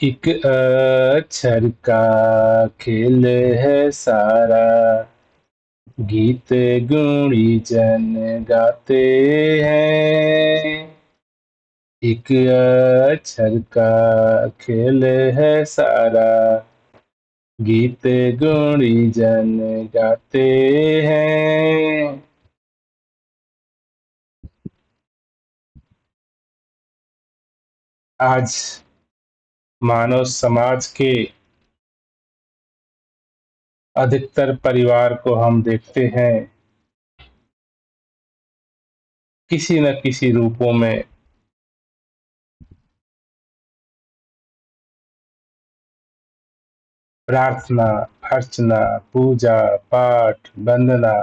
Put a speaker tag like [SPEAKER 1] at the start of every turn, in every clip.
[SPEAKER 1] एक अक्षर का खेल है सारा, गीत गुणीजन गाते हैं। एक अक्षर का खेल है सारा, गीत गुणीजन गाते हैं। आज मानव समाज के अधिकतर परिवार को हम देखते हैं, किसी न किसी रूपों में प्रार्थना, अर्चना, पूजा, पाठ, वंदना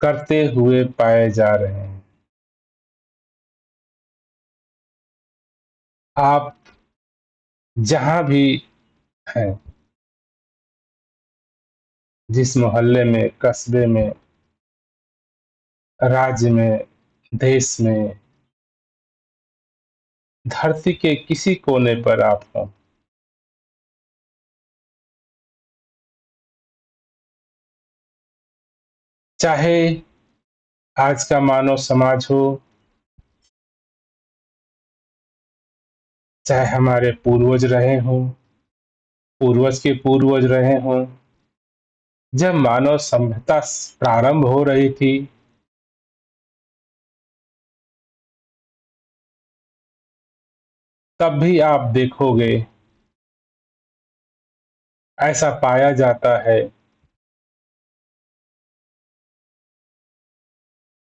[SPEAKER 1] करते हुए पाए जा रहे हैं। आप जहाँ भी हैं, जिस मोहल्ले में, कस्बे में, राज्य में, देश में, धरती के किसी कोने पर आप हों, चाहे आज का मानव समाज हो, चाहे हमारे पूर्वज रहे हों, पूर्वज के पूर्वज रहे हों, जब मानव सभ्यता प्रारंभ हो रही थी, तब भी आप देखोगे, ऐसा पाया जाता है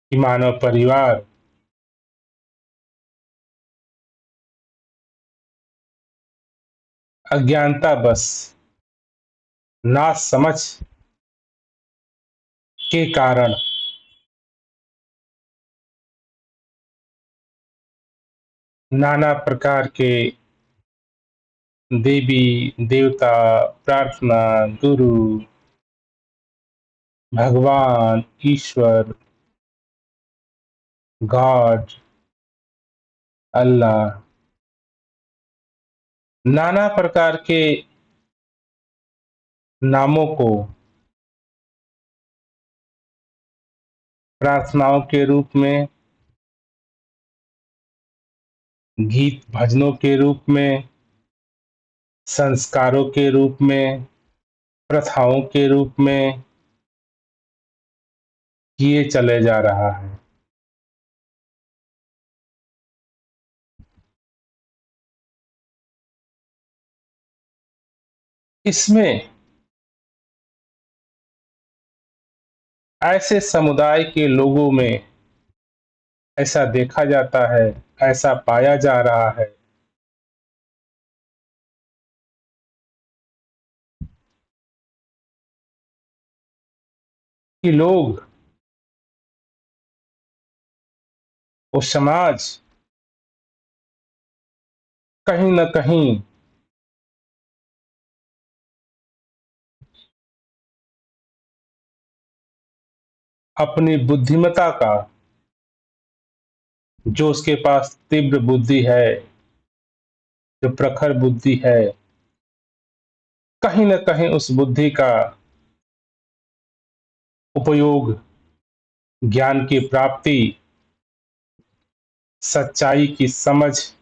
[SPEAKER 1] कि मानव परिवार अज्ञानतावश, नासमझ के कारण नाना प्रकार के देवी देवता, प्रार्थना, गुरु, भगवान, ईश्वर, गॉड, अल्लाह, नाना प्रकार के नामों को प्रार्थनाओं के रूप में, गीत भजनों के रूप में, संस्कारों के रूप में, प्रथाओं के रूप में किए चले जा रहा है। इसमें ऐसे समुदाय के लोगों में ऐसा देखा जाता है, ऐसा पाया जा रहा है कि लोग, वो समाज कहीं न कहीं अपनी बुद्धिमत्ता का, जो उसके पास तीव्र बुद्धि है, जो प्रखर बुद्धि है, कहीं न कहीं उस बुद्धि का उपयोग ज्ञान की प्राप्ति, सच्चाई की समझ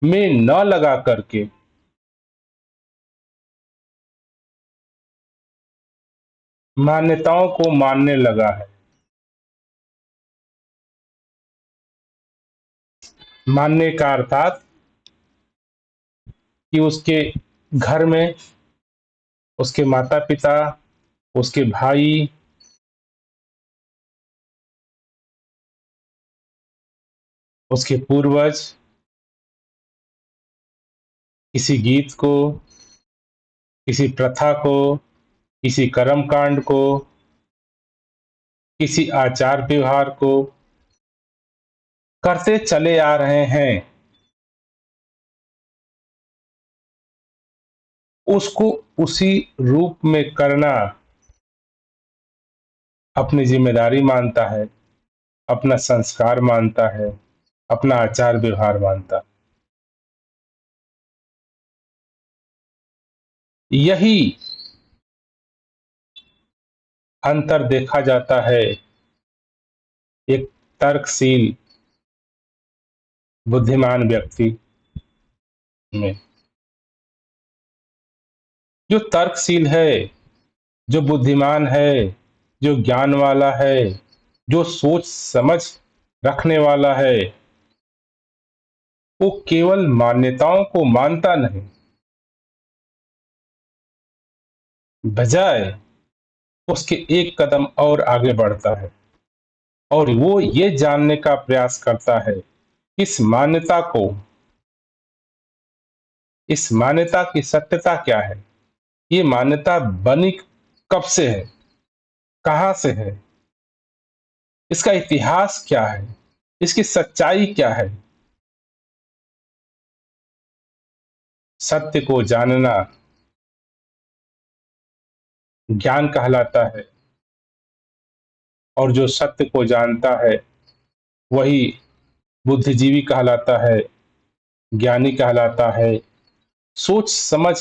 [SPEAKER 1] में न लगा करके मान्यताओं को मानने लगा है। मानने का अर्थात कि उसके घर में उसके माता-पिता, उसके भाई, उसके पूर्वज किसी गीत को, किसी प्रथा को, किसी कर्म कांड को, किसी आचार व्यवहार को करते चले आ रहे हैं, उसको उसी रूप में करना अपनी जिम्मेदारी मानता है। अपना संस्कार मानता है, अपना आचार व्यवहार मानता है। यही अंतर देखा जाता है एक तर्कशील बुद्धिमान व्यक्ति में। जो तर्कशील है, जो बुद्धिमान है, जो ज्ञान वाला है, जो सोच समझ रखने वाला है, वो केवल मान्यताओं को मानता नहीं, बजाय उसके एक कदम और आगे बढ़ता है और वो ये जानने का प्रयास करता है इस मान्यता को, इस मान्यता की सत्यता क्या है, ये मान्यता बनी कब से है, कहां से है, इसका इतिहास क्या है, इसकी सच्चाई क्या है। सत्य को जानना ज्ञान कहलाता है और जो सत्य को जानता है वही बुद्धिजीवी कहलाता है, ज्ञानी कहलाता है, सोच समझ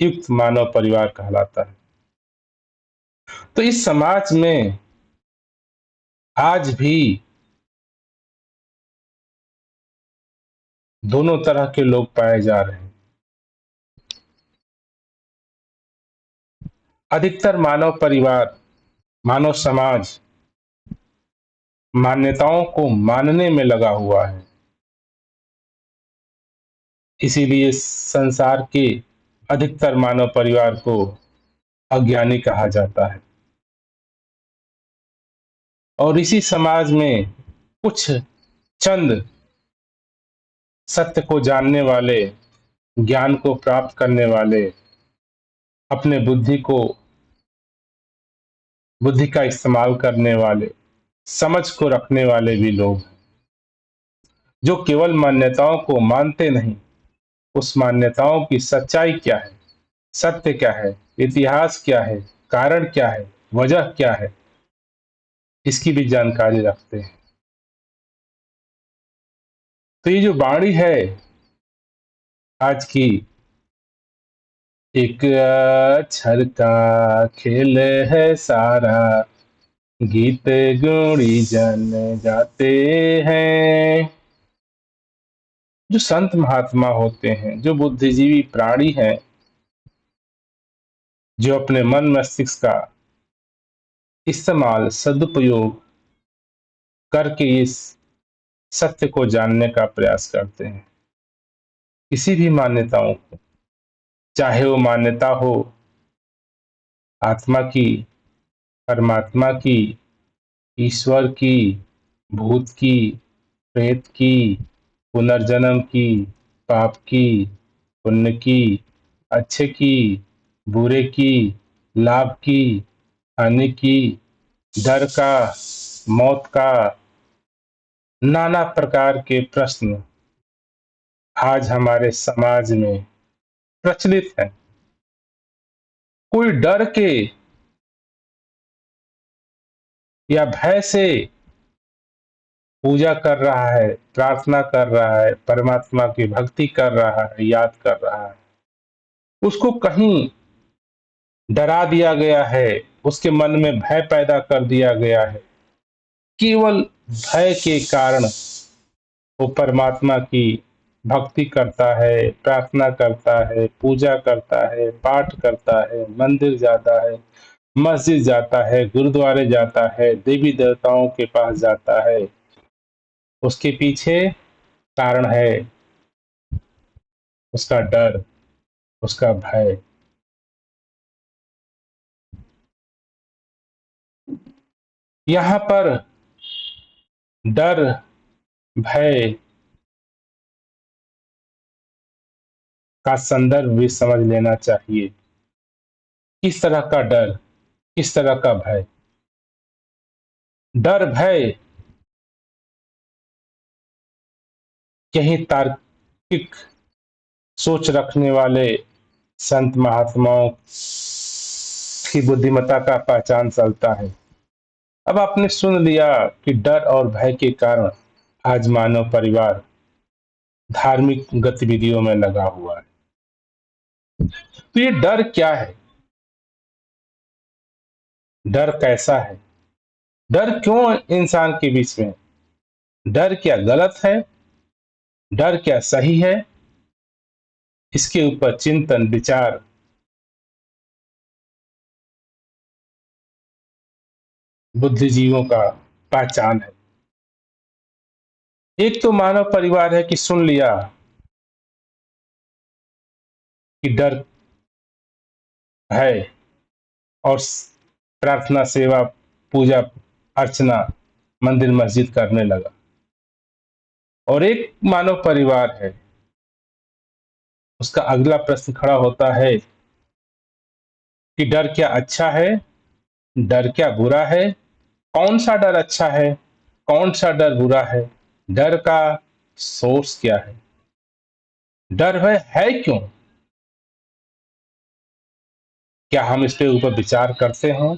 [SPEAKER 1] युक्त मानव परिवार कहलाता है। तो इस समाज में आज भी दोनों तरह के लोग पाए जा रहे हैं। अधिकतर मानव परिवार, मानव समाज मान्यताओं को मानने में लगा हुआ है। इसीलिए संसार के अधिकतर मानव परिवार को अज्ञानी कहा जाता है। और इसी समाज में कुछ चंद सत्य को जानने वाले, ज्ञान को प्राप्त करने वाले, अपने बुद्धि का इस्तेमाल करने वाले, समझ को रखने वाले भी लोग हैं, जो केवल मान्यताओं को मानते नहीं, उस मान्यताओं की सच्चाई क्या है, सत्य क्या है, इतिहास क्या है, कारण क्या है, वजह क्या है, इसकी भी जानकारी रखते हैं। तो ये जो वाणी है आज की, एक अक्षर का खेल है सारा, गीत गुणी जन गाते हैं। जो संत महात्मा होते हैं, जो बुद्धिजीवी प्राणी हैं, जो अपने मन मस्तिष्क का इस्तेमाल, सदुपयोग करके इस सत्य को जानने का प्रयास करते हैं। किसी भी मान्यताओं को, चाहे वो मान्यता हो आत्मा की, परमात्मा की, ईश्वर की, भूत की, प्रेत की, पुनर्जन्म की, पाप की, पुण्य की, अच्छे की, बुरे की, लाभ की, हानि की, डर का, मौत का, नाना प्रकार के प्रश्न आज हमारे समाज में प्रचलित है। कोई डर के या भय से पूजा कर रहा है, प्रार्थना कर रहा है, परमात्मा की भक्ति कर रहा है, याद कर रहा है, उसको कहीं डरा दिया गया है, उसके मन में भय पैदा कर दिया गया है। केवल भय के कारण वो परमात्मा की भक्ति करता है, प्रार्थना करता है, पूजा करता है, पाठ करता है, मंदिर जाता है, मस्जिद जाता है, गुरुद्वारे जाता है, देवी देवताओं के पास जाता है। उसके पीछे कारण है उसका डर, उसका भय। यहाँ पर डर, भय का संदर्भ भी समझ लेना चाहिए। किस तरह का डर, किस तरह का भय। डर, भय यही तार्किक सोच रखने वाले संत महात्माओं की बुद्धिमत्ता का पहचान चलता है। अब आपने सुन लिया कि डर और भय के कारण आज मानव परिवार धार्मिक गतिविधियों में लगा हुआ है। तो ये डर क्या है? डर कैसा है? डर क्यों इंसान के बीच में है? डर क्या गलत है? डर क्या सही है? इसके ऊपर चिंतन विचार बुद्धिजीवियों का पहचान है। एक तो मानव परिवार है कि सुन लिया कि डर है और प्रार्थना सेवा पूजा अर्चना मंदिर मस्जिद करने लगा। और एक मानव परिवार है, उसका अगला प्रश्न खड़ा होता है कि डर क्या अच्छा है? डर क्या बुरा है? कौन सा डर अच्छा है? कौन सा डर बुरा है? डर का सोर्स क्या है? डर है क्यों? क्या हम इसके ऊपर विचार करते हैं?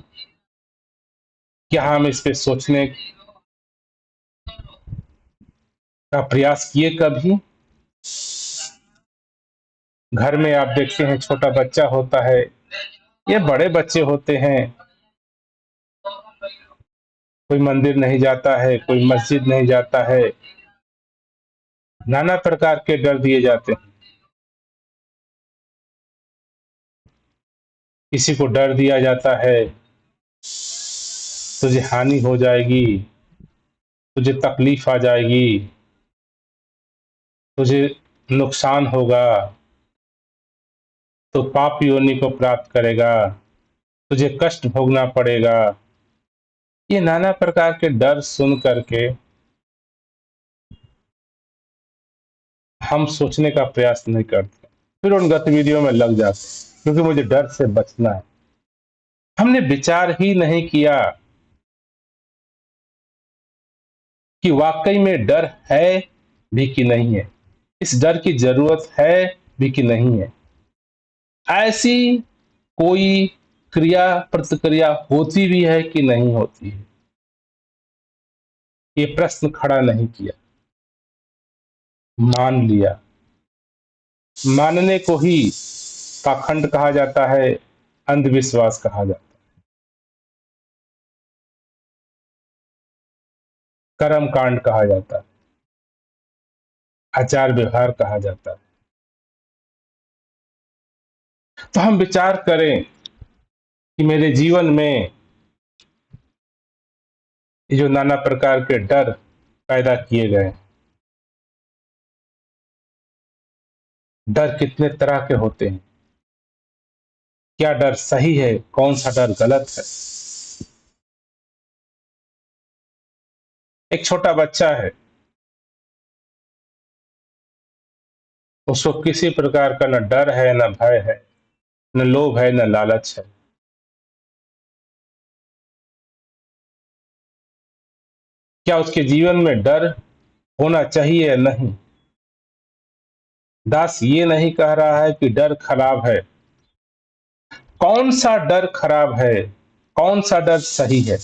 [SPEAKER 1] क्या हम इस पे सोचने का प्रयास किए कभी? घर में आप देखते हैं छोटा बच्चा होता है, ये बड़े बच्चे होते हैं, कोई मंदिर नहीं जाता है, कोई मस्जिद नहीं जाता है, नाना प्रकार के डर दिए जाते हैं। किसी को डर दिया जाता है तुझे हानि हो जाएगी, तुझे तकलीफ आ जाएगी, तुझे नुकसान होगा, तो पाप योनि को प्राप्त करेगा, तुझे कष्ट भोगना पड़ेगा। ये नाना प्रकार के डर सुन करके हम सोचने का प्रयास नहीं करते, फिर उन गतिविधियों में लग जाते हैं, क्योंकि मुझे डर से बचना है। हमने विचार ही नहीं किया कि वाकई में डर है भी कि नहीं है, इस डर की जरूरत है भी कि नहीं है, ऐसी कोई क्रिया प्रतिक्रिया होती भी है कि नहीं होती है, ये प्रश्न खड़ा नहीं किया, मान लिया। मानने को ही पाखंड कहा जाता है, अंधविश्वास कहा जाता है, कर्म कांड कहा जाता है, आचार व्यवहार कहा जाता है। तो हम विचार करें कि मेरे जीवन में ये जो नाना प्रकार के डर पैदा किए गए, डर कितने तरह के होते हैं, क्या डर सही है, कौन सा डर गलत है। एक छोटा बच्चा है, उसको किसी प्रकार का न डर है, न भय है, न लोभ है, न लालच है। क्या उसके जीवन में डर होना चाहिए या नहीं? दास ये नहीं कह रहा है कि डर खराब है। कौन सा डर खराब है, कौन सा डर सही है?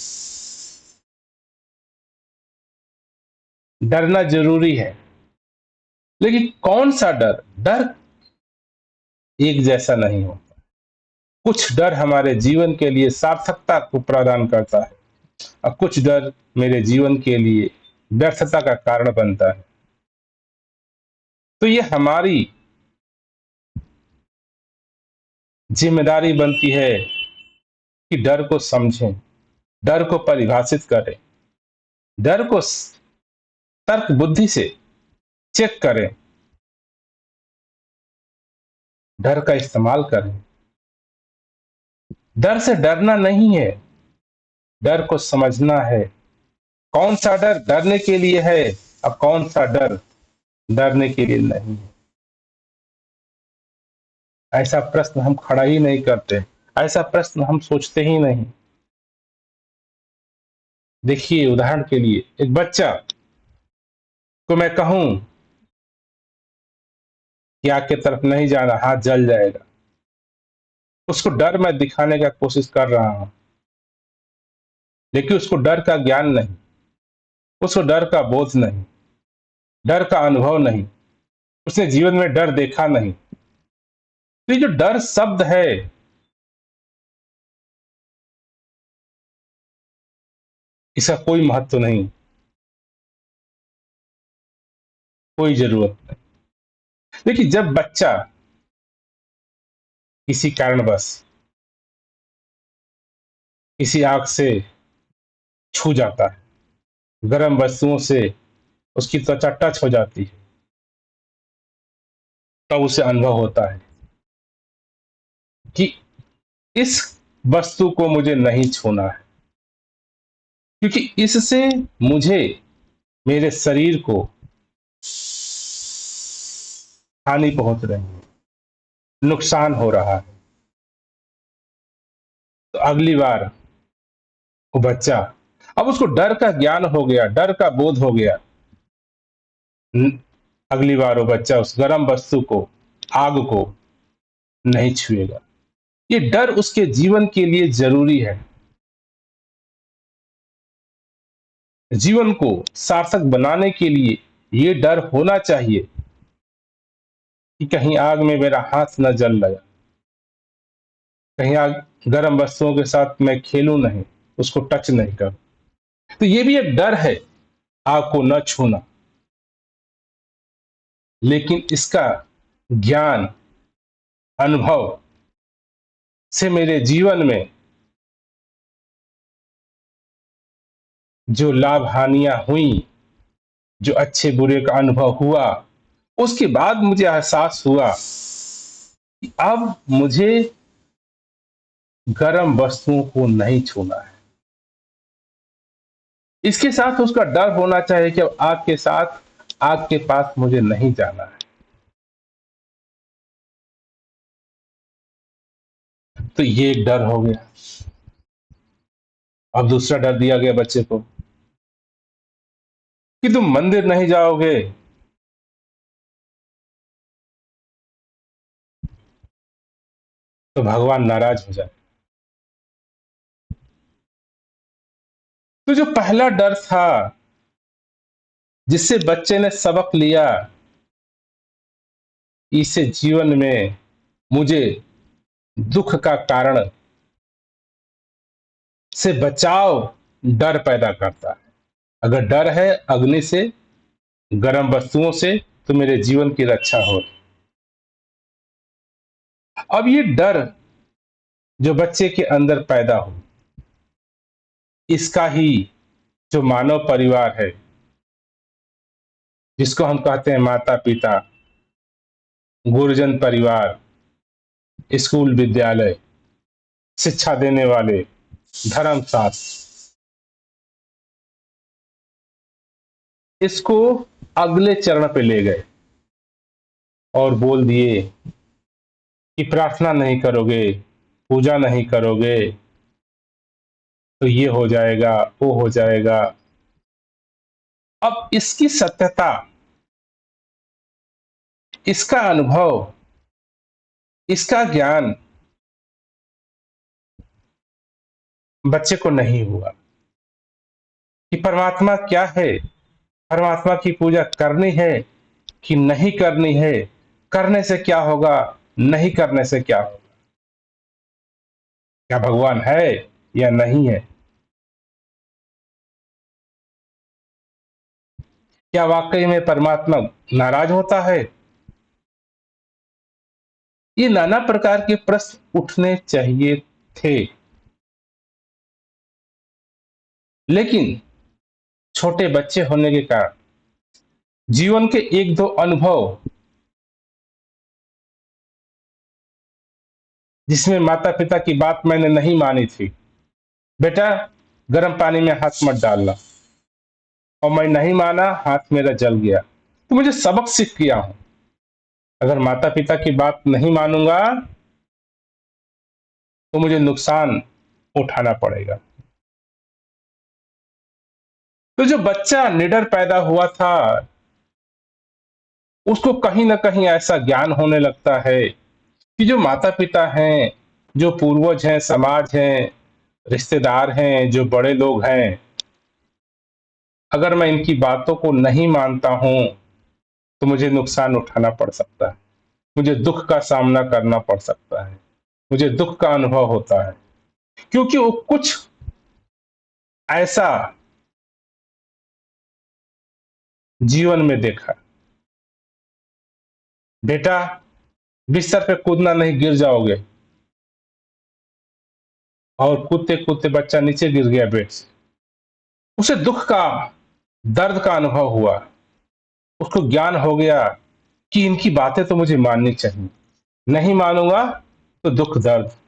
[SPEAKER 1] डरना जरूरी है, लेकिन कौन सा डर? डर एक जैसा नहीं होता। कुछ डर हमारे जीवन के लिए सार्थकता को प्रदान करता है और कुछ डर मेरे जीवन के लिए व्यर्थता का कारण बनता है। तो ये हमारी जिम्मेदारी बनती है कि डर को समझें, डर को परिभाषित करें, डर को तर्क बुद्धि से चेक करें, डर का इस्तेमाल करें। डर से डरना नहीं है, डर को समझना है। कौन सा डर डरने के लिए है और कौन सा डर डरने के लिए नहीं है। ऐसा प्रश्न हम खड़ा ही नहीं करते, ऐसा प्रश्न हम सोचते ही नहीं। देखिए, उदाहरण के लिए एक बच्चा को मैं कहूं कि आग की तरफ नहीं जाना, हाथ जल जाएगा, उसको डर मैं दिखाने का कोशिश कर रहा हूं, लेकिन उसको डर का ज्ञान नहीं, उसको डर का बोध नहीं, डर का अनुभव नहीं, उसने जीवन में डर देखा नहीं। तो ये जो डर शब्द है, इसका कोई महत्व नहीं, कोई जरूरत नहीं। देखिए, जब बच्चा किसी कारणवश किसी आग से छू जाता है, गर्म वस्तुओं से उसकी त्वचा टच हो जाती है, तब उसे अनुभव होता है कि इस वस्तु को मुझे नहीं छूना है, क्योंकि इससे मुझे, मेरे शरीर को हानि पहुंच रही है, नुकसान हो रहा है। तो अगली बार वो बच्चा, अब उसको डर का ज्ञान हो गया, डर का बोध हो गया, न- अगली बार वो बच्चा उस गर्म वस्तु को, आग को नहीं छुएगा। ये डर उसके जीवन के लिए जरूरी है। जीवन को सार्थक बनाने के लिए ये डर होना चाहिए कि कहीं आग में मेरा हाथ न जल लगा, कहीं आग गर्म वस्तुओं के साथ मैं खेलूं नहीं, उसको टच नहीं कर। तो ये भी एक डर है, आग को न छूना। लेकिन इसका ज्ञान, अनुभव से मेरे जीवन में जो लाभ हानियां हुई, जो अच्छे बुरे का अनुभव हुआ, उसके बाद मुझे एहसास हुआ कि अब मुझे गर्म वस्तुओं को नहीं छूना है। इसके साथ उसका डर होना चाहिए कि अब आग के साथ, आग के पास मुझे नहीं जाना है। तो ये एक डर हो गया। अब दूसरा डर दिया गया बच्चे को कि तुम मंदिर नहीं जाओगे तो भगवान नाराज हो जाए। तो जो पहला डर था, जिससे बच्चे ने सबक लिया, इसे जीवन में मुझे दुख का कारण से बचाव, डर पैदा करता है। अगर डर है अग्नि से, गर्म वस्तुओं से, तो मेरे जीवन की रक्षा हो। अब ये डर जो बच्चे के अंदर पैदा हो, इसका ही जो मानव परिवार है, जिसको हम कहते हैं माता पिता, गुरुजन परिवार, स्कूल विद्यालय, शिक्षा देने वाले, धर्म शास्त्र, इसको अगले चरण पे ले गए और बोल दिए कि प्रार्थना नहीं करोगे, पूजा नहीं करोगे, तो ये हो जाएगा, वो हो जाएगा। अब इसकी सत्यता, इसका अनुभव, इसका ज्ञान बच्चे को नहीं हुआ कि परमात्मा क्या है, परमात्मा की पूजा करनी है कि नहीं करनी है, करने से क्या होगा, नहीं करने से क्या होगा, क्या भगवान है या नहीं है, क्या वाकई में परमात्मा नाराज होता है। ये नाना प्रकार के प्रश्न उठने चाहिए थे, लेकिन छोटे बच्चे होने के कारण जीवन के एक दो अनुभव, जिसमें माता पिता की बात मैंने नहीं मानी थी, बेटा गर्म पानी में हाथ मत डालना, और मैं नहीं माना, हाथ मेरा जल गया, तो मुझे सबक सीख गया हूं। अगर माता पिता की बात नहीं मानूंगा तो मुझे नुकसान उठाना पड़ेगा। तो जो बच्चा निडर पैदा हुआ था, उसको कहीं ना कहीं ऐसा ज्ञान होने लगता है कि जो माता पिता हैं, जो पूर्वज हैं, समाज हैं, रिश्तेदार हैं, जो बड़े लोग हैं, अगर मैं इनकी बातों को नहीं मानता हूँ, तो मुझे नुकसान उठाना पड़ सकता है। मुझे दुःख का सामना करना पड़ सकता है। मुझे दुःख का अनुभव होता है, क्योंकि वो कुछ ऐसा जीवन में देखा। बेटा, बिस्तर पे कूदना नहीं, गिर जाओगे। और कूदते-कूदते बच्चा नीचे गिर गया बेड से। उसे दुःख का, दर्द का अनुभव हुआ। उसको ज्ञान हो गया कि इनकी बातें तो मुझे माननी चाहिए। नहीं मानूँगा तो दुःख, दर्द।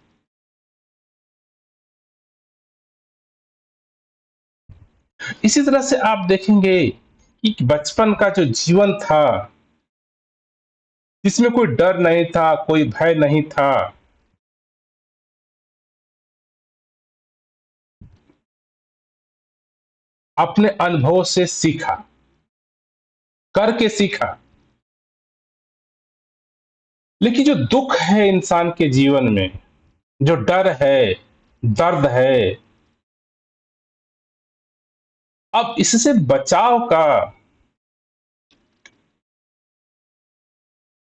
[SPEAKER 1] इसी तरह से आप देखेंगे कि बचपन का जो जीवन था, जिसमें कोई डर नहीं था, कोई भय नहीं था, अपने अनुभव से सीखा, करके सीखा। लेकिन जो दुःख है इंसान के जीवन में, जो डर है, दर्द है, अब इससे बचाव का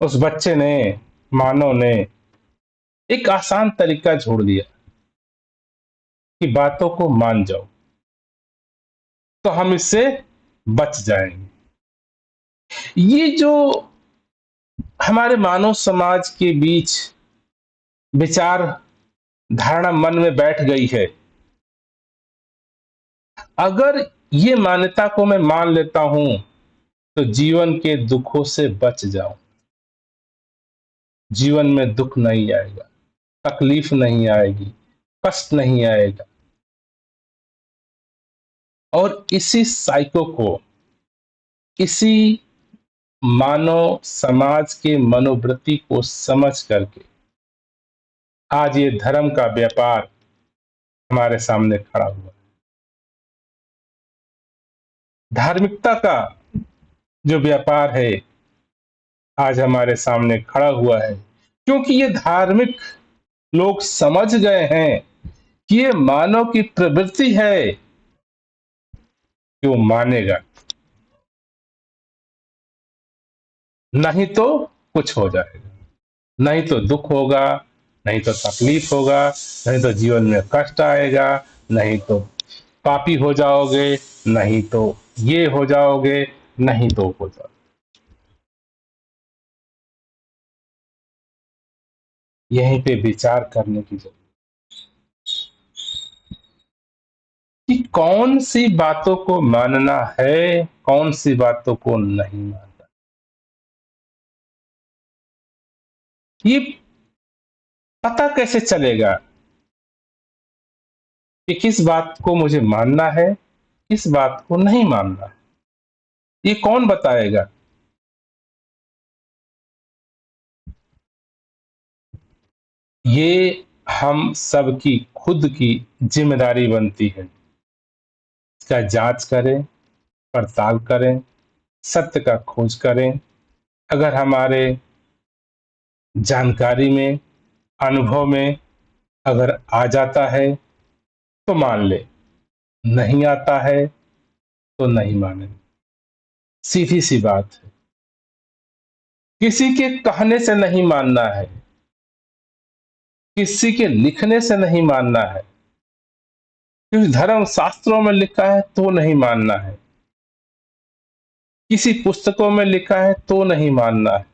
[SPEAKER 1] उस बच्चे ने, मानव ने एक आसान तरीका छोड़ दिया कि बातों को मान जाओ, तो हम इससे बच जाएंगे। ये जो हमारे मानव समाज के बीच विचार धारणा मन में बैठ गई है, अगर ये मान्यता को मैं मान लेता हूं, तो जीवन के दुखों से बच जाऊं। जीवन में दुख नहीं आएगा, तकलीफ नहीं आएगी, कष्ट नहीं आएगा। और इसी साइको को, इसी मानव समाज के मनोवृत्ति को समझ करके आज ये धर्म का व्यापार हमारे सामने खड़ा हुआ है। धार्मिकता का जो व्यापार है आज हमारे सामने खड़ा हुआ है, क्योंकि ये धार्मिक लोग समझ गए हैं कि ये मानव की प्रवृत्ति है कि वो मानेगा, नहीं तो कुछ हो जाएगा। नहीं तो दुख होगा, नहीं तो तकलीफ होगा, नहीं तो जीवन में कष्ट आएगा, नहीं तो पापी हो जाओगे, नहीं तो ये हो जाओगे, नहीं तो हो जाओगे। यहीं पे विचार करने की जरूरत कि कौन सी बातों को मानना है, कौन सी बातों को नहीं मानना। ये पता कैसे चलेगा कि किस बात को मुझे मानना है, किस बात को नहीं मानना है? ये कौन बताएगा? ये हम सबकी खुद की जिम्मेदारी बनती है। इसका जांच करें, पड़ताल करें, सत्य का खोज करें। अगर हमारे जानकारी में, अनुभव में अगर आ जाता है तो मान ले, नहीं आता है तो नहीं माने। सीधी सी बात है। किसी के कहने से नहीं मानना है, किसी के लिखने से नहीं मानना है, क्योंकि धर्म शास्त्रों में लिखा है तो नहीं मानना है, किसी पुस्तकों में लिखा है तो नहीं मानना है,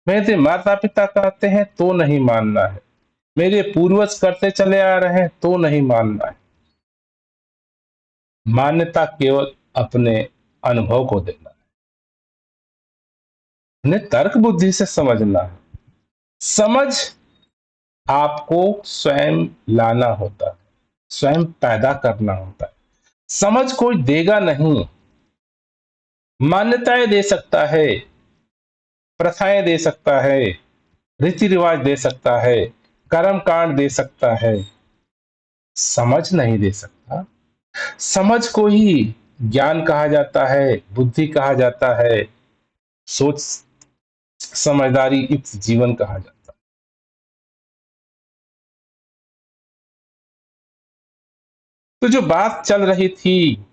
[SPEAKER 1] मेरे माता पिता कहते हैं तो नहीं मानना है, मेरे पूर्वज करते चले आ रहे हैं तो नहीं मानना है। मान्यता केवल अपने अनुभव को देना है, उन्हें तर्क बुद्धि से समझना है। समझ आपको स्वयं लाना होता है, स्वयं पैदा करना होता है। समझ कोई देगा नहीं। मान्यताएं दे सकता है, प्रथाएं दे सकता है, रीति रिवाज दे सकता है, कर्म कांड दे सकता है, समझ नहीं दे सकता। समझ को ही ज्ञान कहा जाता है, बुद्धि कहा जाता है, सोच समझदारी युक्त जीवन कहा जाता है। तो जो बात चल रही थी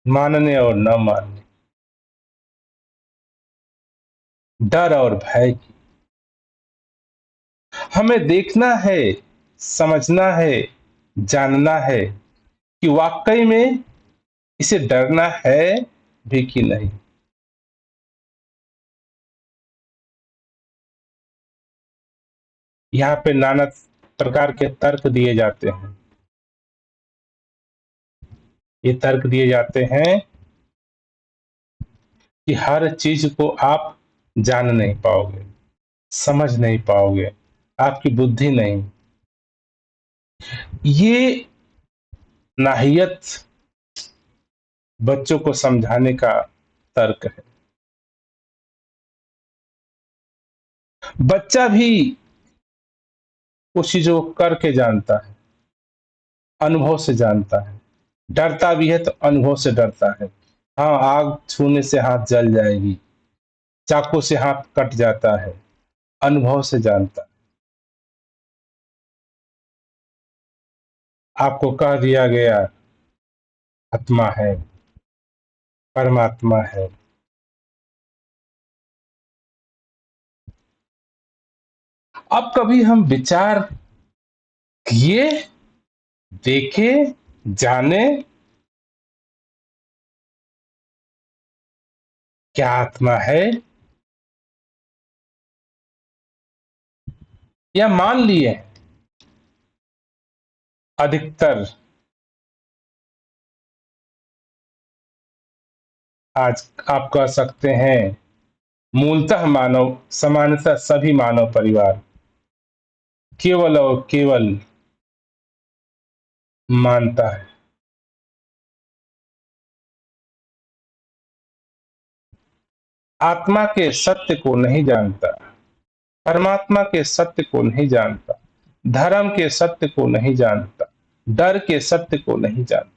[SPEAKER 1] मानने और न मानने, डर और भय की, हमें देखना है, समझना है, जानना है कि वाकई में इसे डरना है भी कि नहीं। यहाँ पे नाना प्रकार के तर्क दिए जाते हैं। ये तर्क दिए जाते हैं कि हर चीज को आप जान नहीं पाओगे, समझ नहीं पाओगे, आपकी बुद्धि नहीं। ये नाहियत बच्चों को समझाने का तर्क है। बच्चा भी उस चीजों को करके जानता है, अनुभव से जानता है। डरता भी है तो अनुभव से डरता है। हाँ, आग छूने से हाथ जल जाएगी, चाकू से हाथ कट जाता है, अनुभव से जानता है। आपको कह दिया गया आत्मा है, परमात्मा है। अब कभी हम विचार किए, देखे, जाने क्या आत्मा है, या मान लिए अधिकतर आज आप कह सकते हैं मूलतः मानव, सामान्यतः सभी मानव परिवार केवल और केवल मानता है। आत्मा के सत्य को नहीं जानता, परमात्मा के सत्य को नहीं जानता, धर्म के सत्य को नहीं जानता, डर के सत्य को नहीं जानता।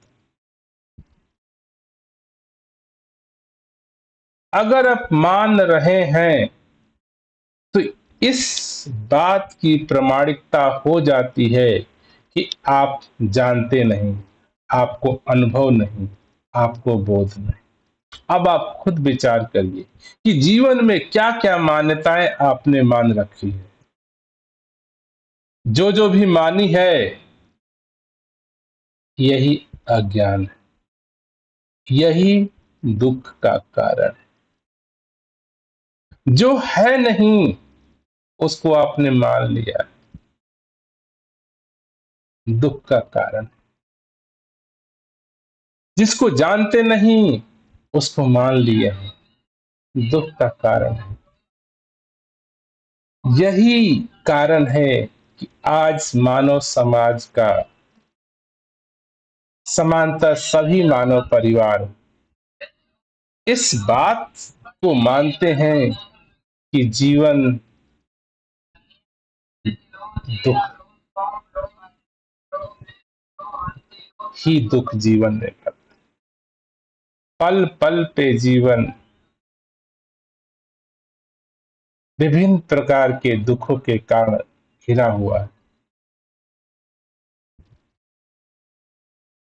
[SPEAKER 1] अगर आप मान रहे हैं तो इस बात की प्रामाणिकता हो जाती है कि आप जानते नहीं, आपको अनुभव नहीं, आपको बोध नहीं। अब आप खुद विचार करिए कि जीवन में क्या क्या मान्यताएं आपने मान रखी है। जो जो भी मानी है, यही अज्ञान है, यही दुख का कारण है। जो है नहीं उसको आपने मान लिया, दुख का कारण। जिसको जानते नहीं उसको मान लिए हैं, दुख का कारण है। यही कारण है कि आज मानव समाज का, समानतः सभी मानव परिवार इस बात को मानते हैं कि जीवन दुख ही दुख जीवन में भर, पल पल पे जीवन विभिन्न प्रकार के दुखों के कारण घिरा हुआ है।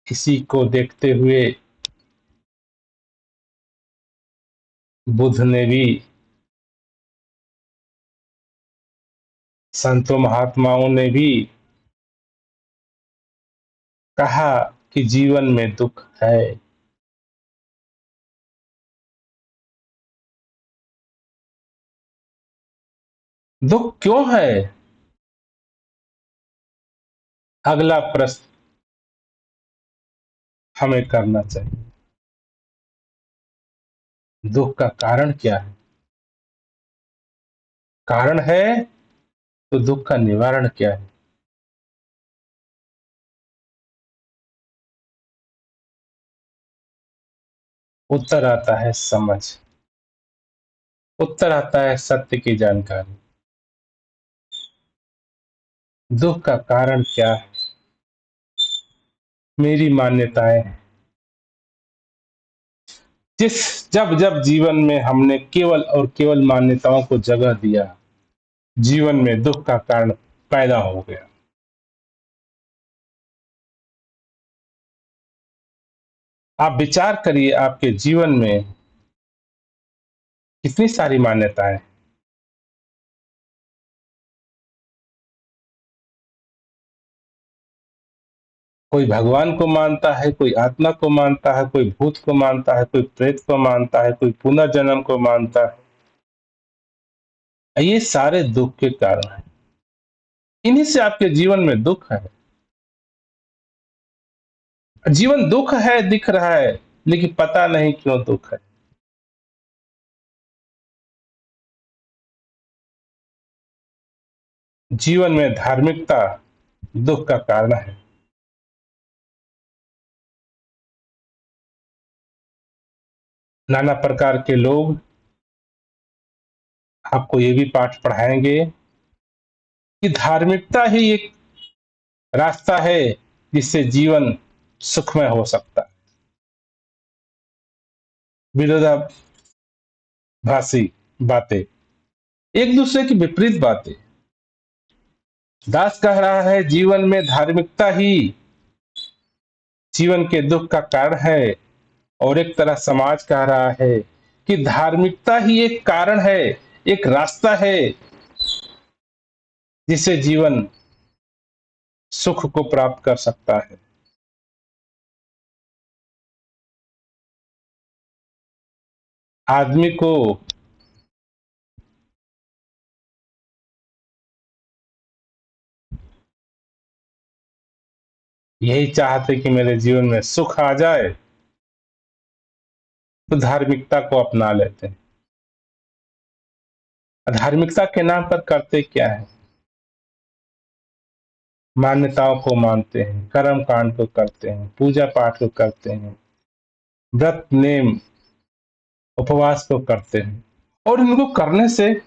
[SPEAKER 1] इसी को देखते हुए बुद्ध ने भी, संतों महात्माओं ने भी कहा कि जीवन में दुख है। दुख क्यों है? अगला प्रश्न हमें करना चाहिए। दुख का कारण क्या है? कारण है तो दुख का निवारण क्या है? उत्तर आता है समझ, उत्तर आता है सत्य की जानकारी। दुख का कारण क्या है? मेरी मान्यताएं हैं। जिस जब जब जीवन में हमने केवल और केवल मान्यताओं को जगह दिया, जीवन में दुख का कारण पैदा हो गया। आप विचार करिए आपके जीवन में कितनी सारी मान्यताएं। कोई भगवान को मानता है, कोई आत्मा को मानता है, कोई भूत को मानता है, कोई प्रेत को मानता है, कोई पुनर्जन्म को मानता है। ये सारे दुख के कारण हैं। इन्हीं से आपके जीवन में दुख है। जीवन दुख है दिख रहा है, लेकिन पता नहीं क्यों दुख है। जीवन में धार्मिकता दुख का कारण है। नाना प्रकार के लोग आपको ये भी पाठ पढ़ाएंगे कि धार्मिकता ही एक रास्ता है जिससे जीवन सुखमय हो सकता है। विरोधाभासी बातें, एक दूसरे की विपरीत बातें। दास कह रहा है जीवन में धार्मिकता ही जीवन के दुख का कारण है, और एक तरह समाज कह रहा है कि धार्मिकता ही एक कारण है, एक रास्ता है जिससे जीवन सुख को प्राप्त कर सकता है। आदमी को यही चाहते कि मेरे जीवन में सुख आ जाए, तो धार्मिकता को अपना लेते हैं। धार्मिकता के नाम पर करते क्या है? मान्यताओं को मानते हैं, कर्म कांड को करते हैं, पूजा पाठ को करते हैं, व्रत नेम उपवास को करते हैं, और इनको करने से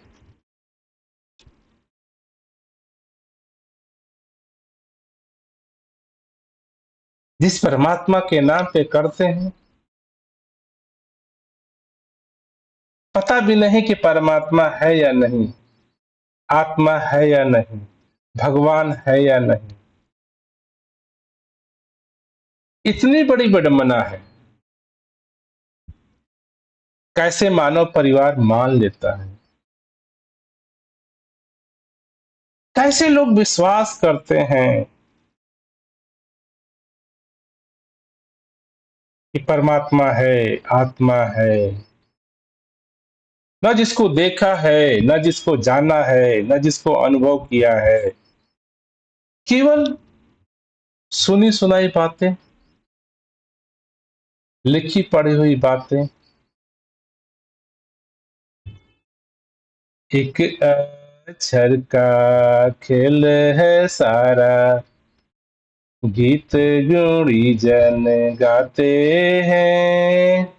[SPEAKER 1] जिस परमात्मा के नाम पे करते हैं, पता भी नहीं कि परमात्मा है या नहीं, आत्मा है या नहीं, भगवान है या नहीं। इतनी बड़ी विडंबना है। कैसे मानव परिवार मान लेता है, कैसे लोग विश्वास करते हैं कि परमात्मा है, आत्मा है। न जिसको देखा है, न जिसको जाना है, न जिसको अनुभव किया है, केवल सुनी सुनाई बातें, लिखी पढ़ी हुई बातें। एक अक्षर का खेल है सारा, गीत गुणी जन गाते हैं।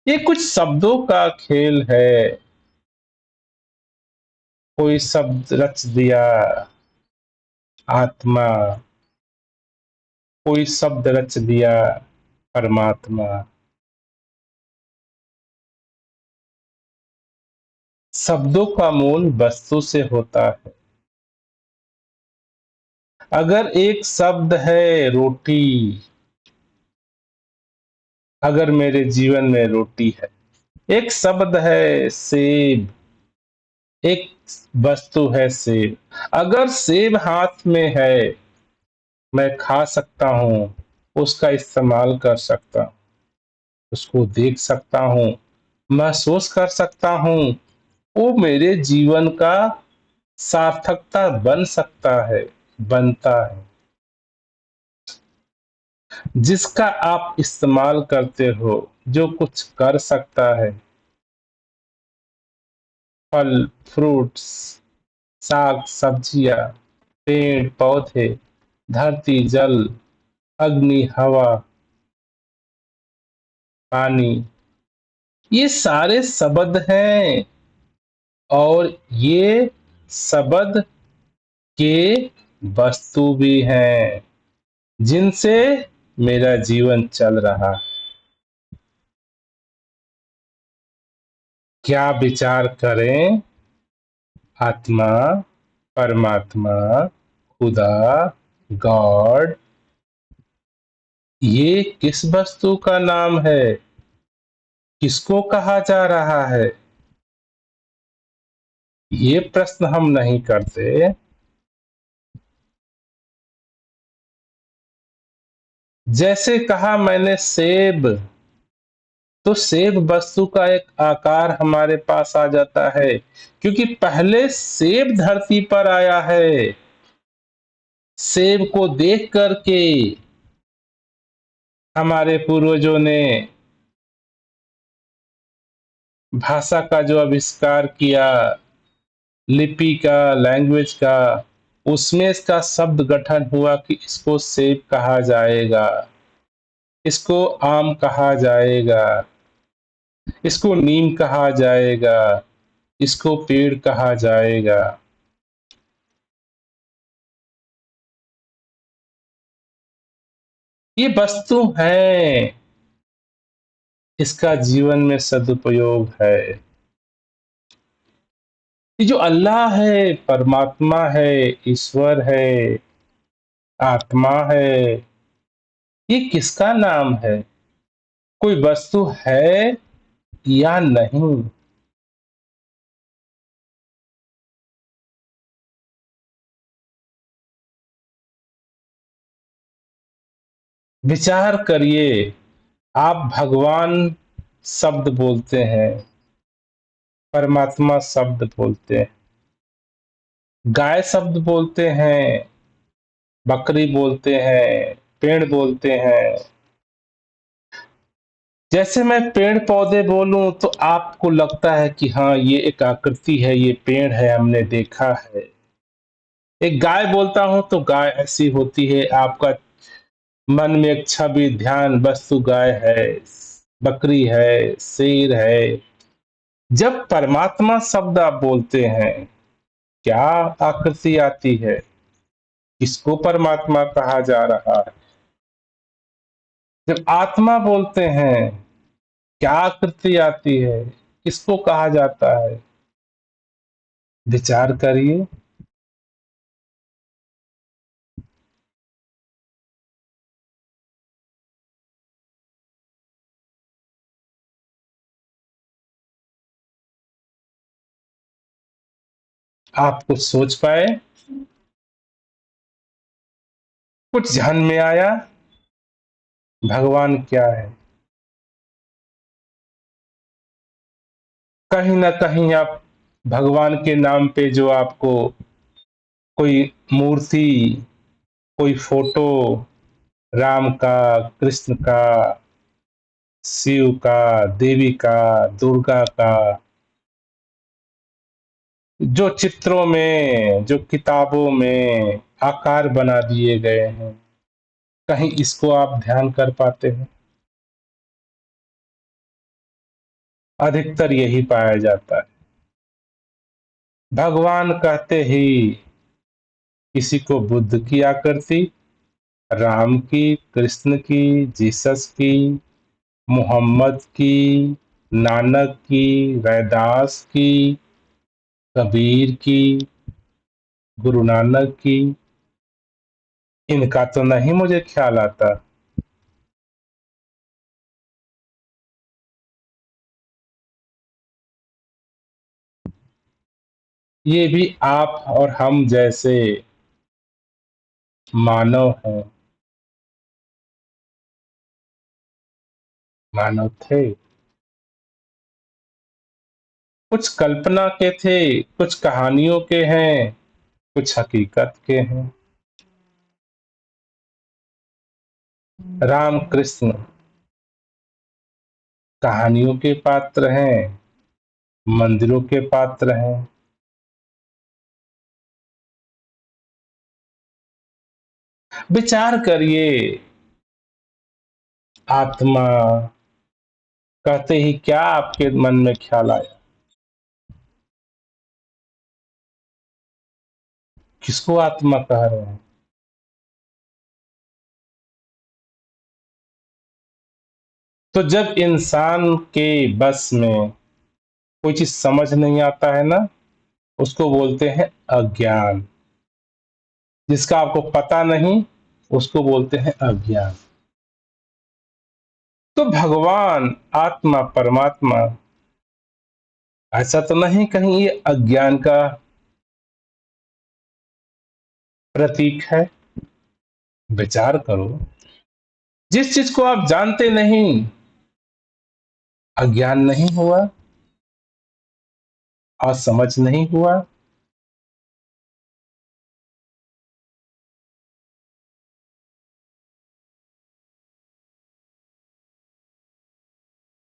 [SPEAKER 1] ये कुछ शब्दों का खेल है। कोई शब्द रच दिया आत्मा, कोई शब्द रच दिया परमात्मा। शब्दों का मूल वस्तु से होता है। अगर एक शब्द है रोटी, अगर मेरे जीवन में रोटी है, एक शब्द है सेब, एक वस्तु है सेब। अगर सेब हाथ में है, मैं खा सकता हूँ, उसका इस्तेमाल कर सकता हूँ, उसको देख सकता हूँ, महसूस कर सकता हूँ। वो मेरे जीवन का सार्थकता बन सकता है, बनता है। जिसका आप इस्तेमाल करते हो, जो कुछ कर सकता है, फल फ्रूट्स, साग सब्जियां, पेड़ पौधे, धरती जल, अग्नि हवा, पानी, ये सारे शब्द हैं। और ये शब्द के वस्तु भी हैं जिनसे मेरा जीवन चल रहा है। क्या विचार करें? आत्मा, परमात्मा, खुदा, गॉड ये किस वस्तु का नाम है? किसको कहा जा रहा है? ये प्रश्न हम नहीं करते। जैसे कहा मैंने सेब, तो सेब वस्तु का एक आकार हमारे पास आ जाता है, क्योंकि पहले सेब धरती पर आया है। सेब को देख करके हमारे पूर्वजों ने भाषा का जो आविष्कार किया, लिपि का, लैंग्वेज का, उसमें इसका शब्द गठन हुआ कि इसको सेब कहा जाएगा, इसको आम कहा जाएगा, इसको नीम कहा जाएगा, इसको पेड़ कहा जाएगा। ये वस्तु है, इसका जीवन में सदुपयोग है। ये जो अल्लाह है, परमात्मा है, ईश्वर है, आत्मा है, ये किसका नाम है? कोई वस्तु है या नहीं? विचार करिए। आप भगवान शब्द बोलते हैं, परमात्मा शब्द बोलते हैं, गाय शब्द बोलते हैं, बकरी बोलते हैं, पेड़ बोलते हैं। जैसे मैं पेड़ पौधे बोलूं तो आपको लगता है कि हाँ, ये एक आकृति है, ये पेड़ है, हमने देखा है। एक गाय बोलता हूं तो गाय ऐसी होती है, आपका मन में एक छवि, ध्यान वस्तु गाय है, बकरी है, शेर है। जब परमात्मा शब्द आप बोलते हैं, क्या आकृति आती है? किसको परमात्मा कहा जा रहा है? जब आत्मा बोलते हैं, क्या आकृति आती है? किसको कहा जाता है? विचार करिए। आप कुछ सोच पाए? कुछ ध्यान में आया? भगवान क्या है? कहीं ना कहीं आप भगवान के नाम पे जो आपको कोई मूर्ति, कोई फोटो, राम का, कृष्ण का, शिव का, देवी का, दुर्गा का, जो चित्रों में, जो किताबों में आकार बना दिए गए हैं, कहीं इसको आप ध्यान कर पाते हैं? अधिकतर यही पाया जाता है। भगवान कहते ही किसी को बुद्ध की आकृति, राम की, कृष्ण की, जीसस की, मोहम्मद की, नानक की, रैदास की, कबीर की, गुरु नानक की, इनका तो नहीं मुझे ख्याल आता। ये भी आप और हम जैसे मानव हैं, मानव थे। कुछ कल्पना के थे, कुछ कहानियों के हैं, कुछ हकीकत के हैं। राम कृष्ण कहानियों के पात्र हैं, मंदिरों के पात्र हैं। विचार करिए। आत्मा कहते ही क्या आपके मन में ख्याल आया? किसको आत्मा कह रहे हैं? तो जब इंसान के बस में कोई चीज समझ नहीं आता है ना, उसको बोलते हैं अज्ञान। जिसका आपको पता नहीं, उसको बोलते हैं अज्ञान। तो भगवान, आत्मा, परमात्मा, ऐसा तो नहीं कहीं ये अज्ञान का प्रतीक है? विचार करो, जिस चीज को आप जानते नहीं, अज्ञान नहीं हुआ, असमझ नहीं हुआ?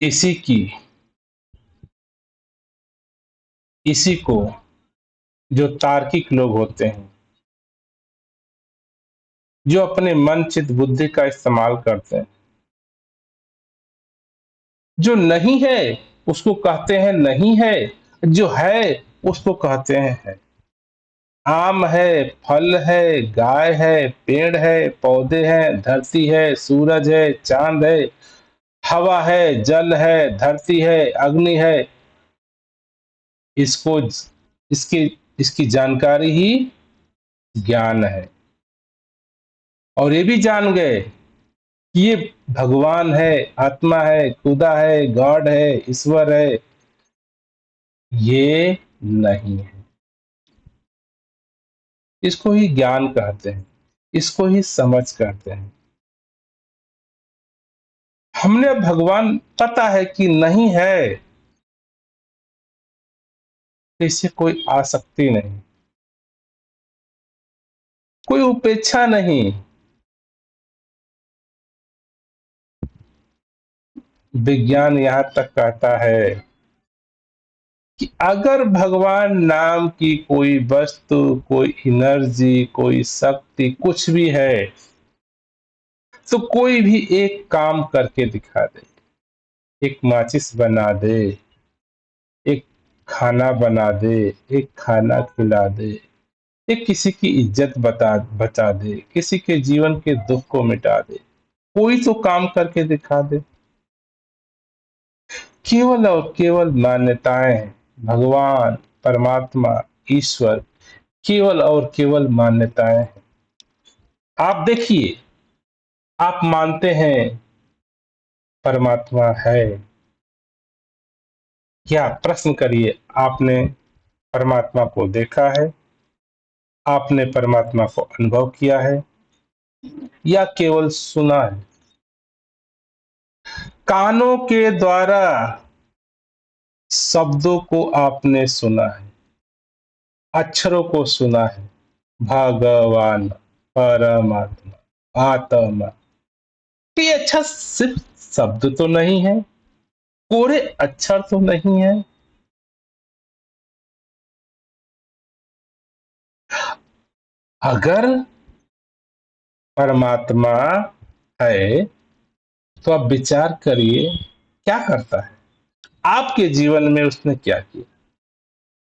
[SPEAKER 1] इसी की इसी को जो तार्किक लोग होते हैं, जो अपने मन चित बुद्धि का इस्तेमाल करते हैं, जो नहीं है उसको कहते हैं नहीं है, जो है उसको कहते हैं है। आम है, फल है, गाय है, पेड़ है, पौधे हैं, धरती है, सूरज है, चांद है, हवा है, जल है, धरती है, अग्नि है। इसको इसकी इसकी जानकारी ही ज्ञान है। और ये भी जान गए कि ये भगवान है, आत्मा है, खुदा है, गॉड है, ईश्वर है, ये नहीं है। इसको ही ज्ञान कहते हैं, इसको ही समझ कहते हैं। हमने भगवान पता है कि नहीं है, इससे कोई आसक्ति नहीं, कोई उपेक्षा नहीं। विज्ञान यहां तक कहता है कि अगर भगवान नाम की कोई वस्तु, कोई एनर्जी, कोई शक्ति, कुछ भी है, तो कोई भी एक काम करके दिखा दे, एक माचिस बना दे, एक खाना बना दे, एक खाना खिला दे, एक किसी की इज्जत बचा दे, किसी के जीवन के दुख को मिटा दे, कोई तो काम करके दिखा दे। केवल और केवल मान्यताएं हैं। भगवान, परमात्मा, ईश्वर, केवल और केवल मान्यताएं हैं। आप देखिए, आप मानते हैं परमात्मा है, क्या प्रश्न करिए, आपने परमात्मा को देखा है? आपने परमात्मा को अनुभव किया है या केवल सुना है? कानों के द्वारा शब्दों को आपने सुना है, अक्षरों को सुना है, भगवान, परमात्मा, आत्मा। ये अच्छा सिर्फ शब्द तो नहीं है, कोरे अक्षर तो नहीं है। अगर परमात्मा है तो आप विचार करिए, क्या करता है आपके जीवन में? उसने क्या किया?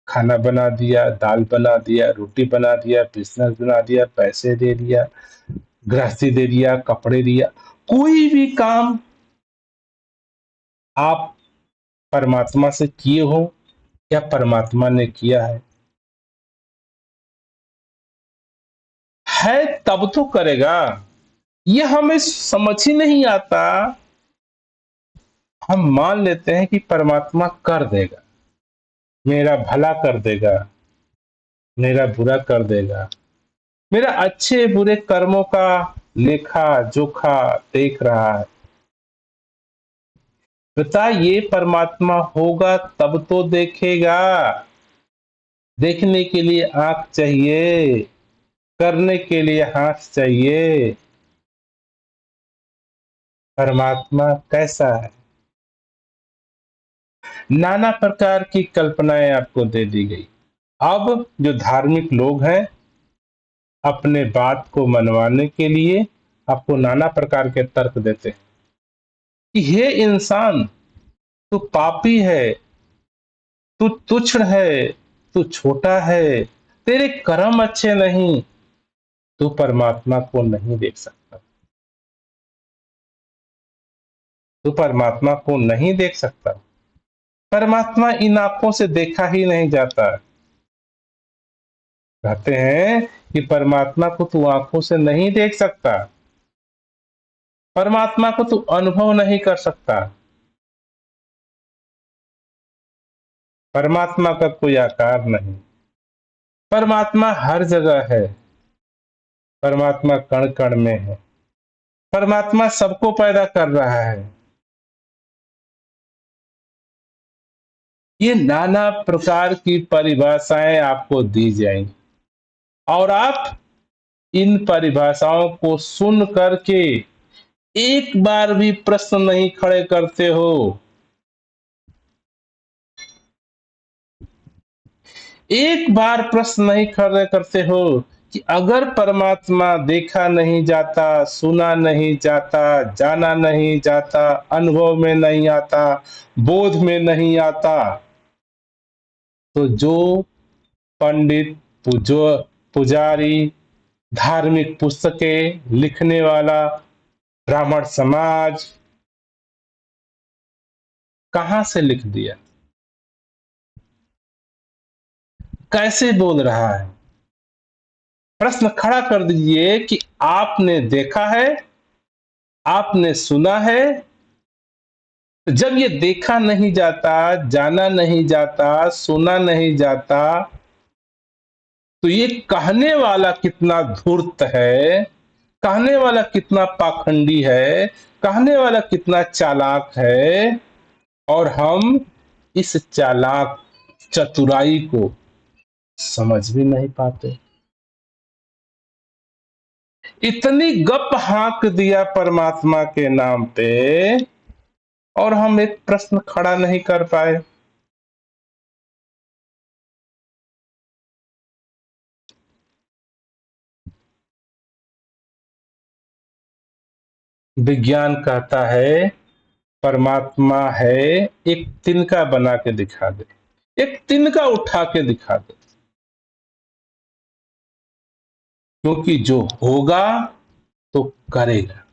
[SPEAKER 1] खाना बना दिया, दाल बना दिया, रोटी बना दिया, बिजनेस बना दिया, पैसे दे दिया, गृहस्थी दे दिया, कपड़े दिया। कोई भी काम आप परमात्मा से किए हो या परमात्मा ने किया है तब तो करेगा। ये हमें समझ ही नहीं आता। हम मान लेते हैं कि परमात्मा कर देगा, मेरा भला कर देगा, मेरा बुरा कर देगा, मेरा अच्छे बुरे कर्मों का लेखा जोखा देख रहा है। बता, ये परमात्मा होगा तब तो देखेगा। देखने के लिए आंख चाहिए, करने के लिए हाथ चाहिए। परमात्मा कैसा है? नाना प्रकार की कल्पनाएं आपको दे दी गई। अब जो धार्मिक लोग हैं, अपने बात को मनवाने के लिए आपको नाना प्रकार के तर्क देते हैं कि हे इंसान, तू पापी है, तू तुच्छ है, तू छोटा है, तेरे कर्म अच्छे नहीं, तू परमात्मा को नहीं देख सकता, तू परमात्मा को नहीं देख सकता। परमात्मा इन आंखों से देखा ही नहीं जाता। कहते हैं कि परमात्मा को तू आंखों से नहीं देख सकता, परमात्मा को तू अनुभव नहीं कर सकता। परमात्मा का कोई आकार नहीं। परमात्मा हर जगह है। परमात्मा कण कण में है। परमात्मा सबको पैदा कर रहा है। ये नाना प्रकार की परिभाषाएं आपको दी जाएंगी और आप इन परिभाषाओं को सुन करके एक बार भी प्रश्न नहीं खड़े करते हो। एक बार प्रश्न नहीं खड़े करते हो कि अगर परमात्मा देखा नहीं जाता, सुना नहीं जाता, जाना नहीं जाता, अनुभव में नहीं आता, बोध में नहीं आता, तो जो पंडित, पूजो पुजारी, धार्मिक पुस्तकें लिखने वाला ब्राह्मण समाज कहां से लिख दिया, कैसे बोल रहा है? प्रश्न खड़ा कर दीजिए कि आपने देखा है, आपने सुना है। जब ये देखा नहीं जाता, जाना नहीं जाता, सुना नहीं जाता, तो ये कहने वाला कितना धूर्त है, कहने वाला कितना पाखंडी है, कहने वाला कितना चालाक है, और हम इस चालाक चतुराई को समझ भी नहीं पाते। इतनी गप हाँक दिया परमात्मा के नाम पे और हम एक प्रश्न खड़ा नहीं कर पाए। विज्ञान कहता है परमात्मा है, एक तिनका बना के दिखा दे, एक तिनका उठा के दिखा दे, क्योंकि जो होगा तो करेगा,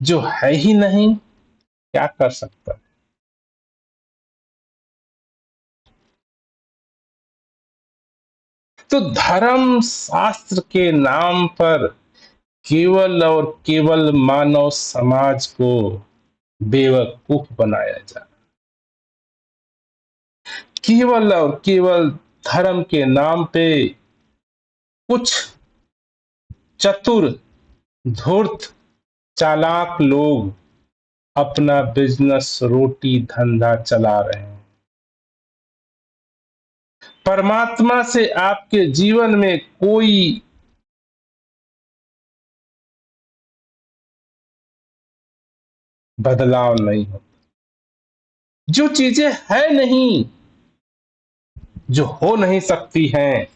[SPEAKER 1] जो है ही नहीं क्या कर सकता। तो धर्म शास्त्र के नाम पर केवल और केवल मानव समाज को बेवकूफ बनाया जा, केवल और केवल धर्म के नाम पे कुछ चतुर, धूर्त, चालाक लोग अपना बिजनेस, रोटी धंधा चला रहे हैं। परमात्मा से आपके जीवन में कोई बदलाव नहीं होता। जो चीजें है नहीं, जो हो नहीं सकती हैं,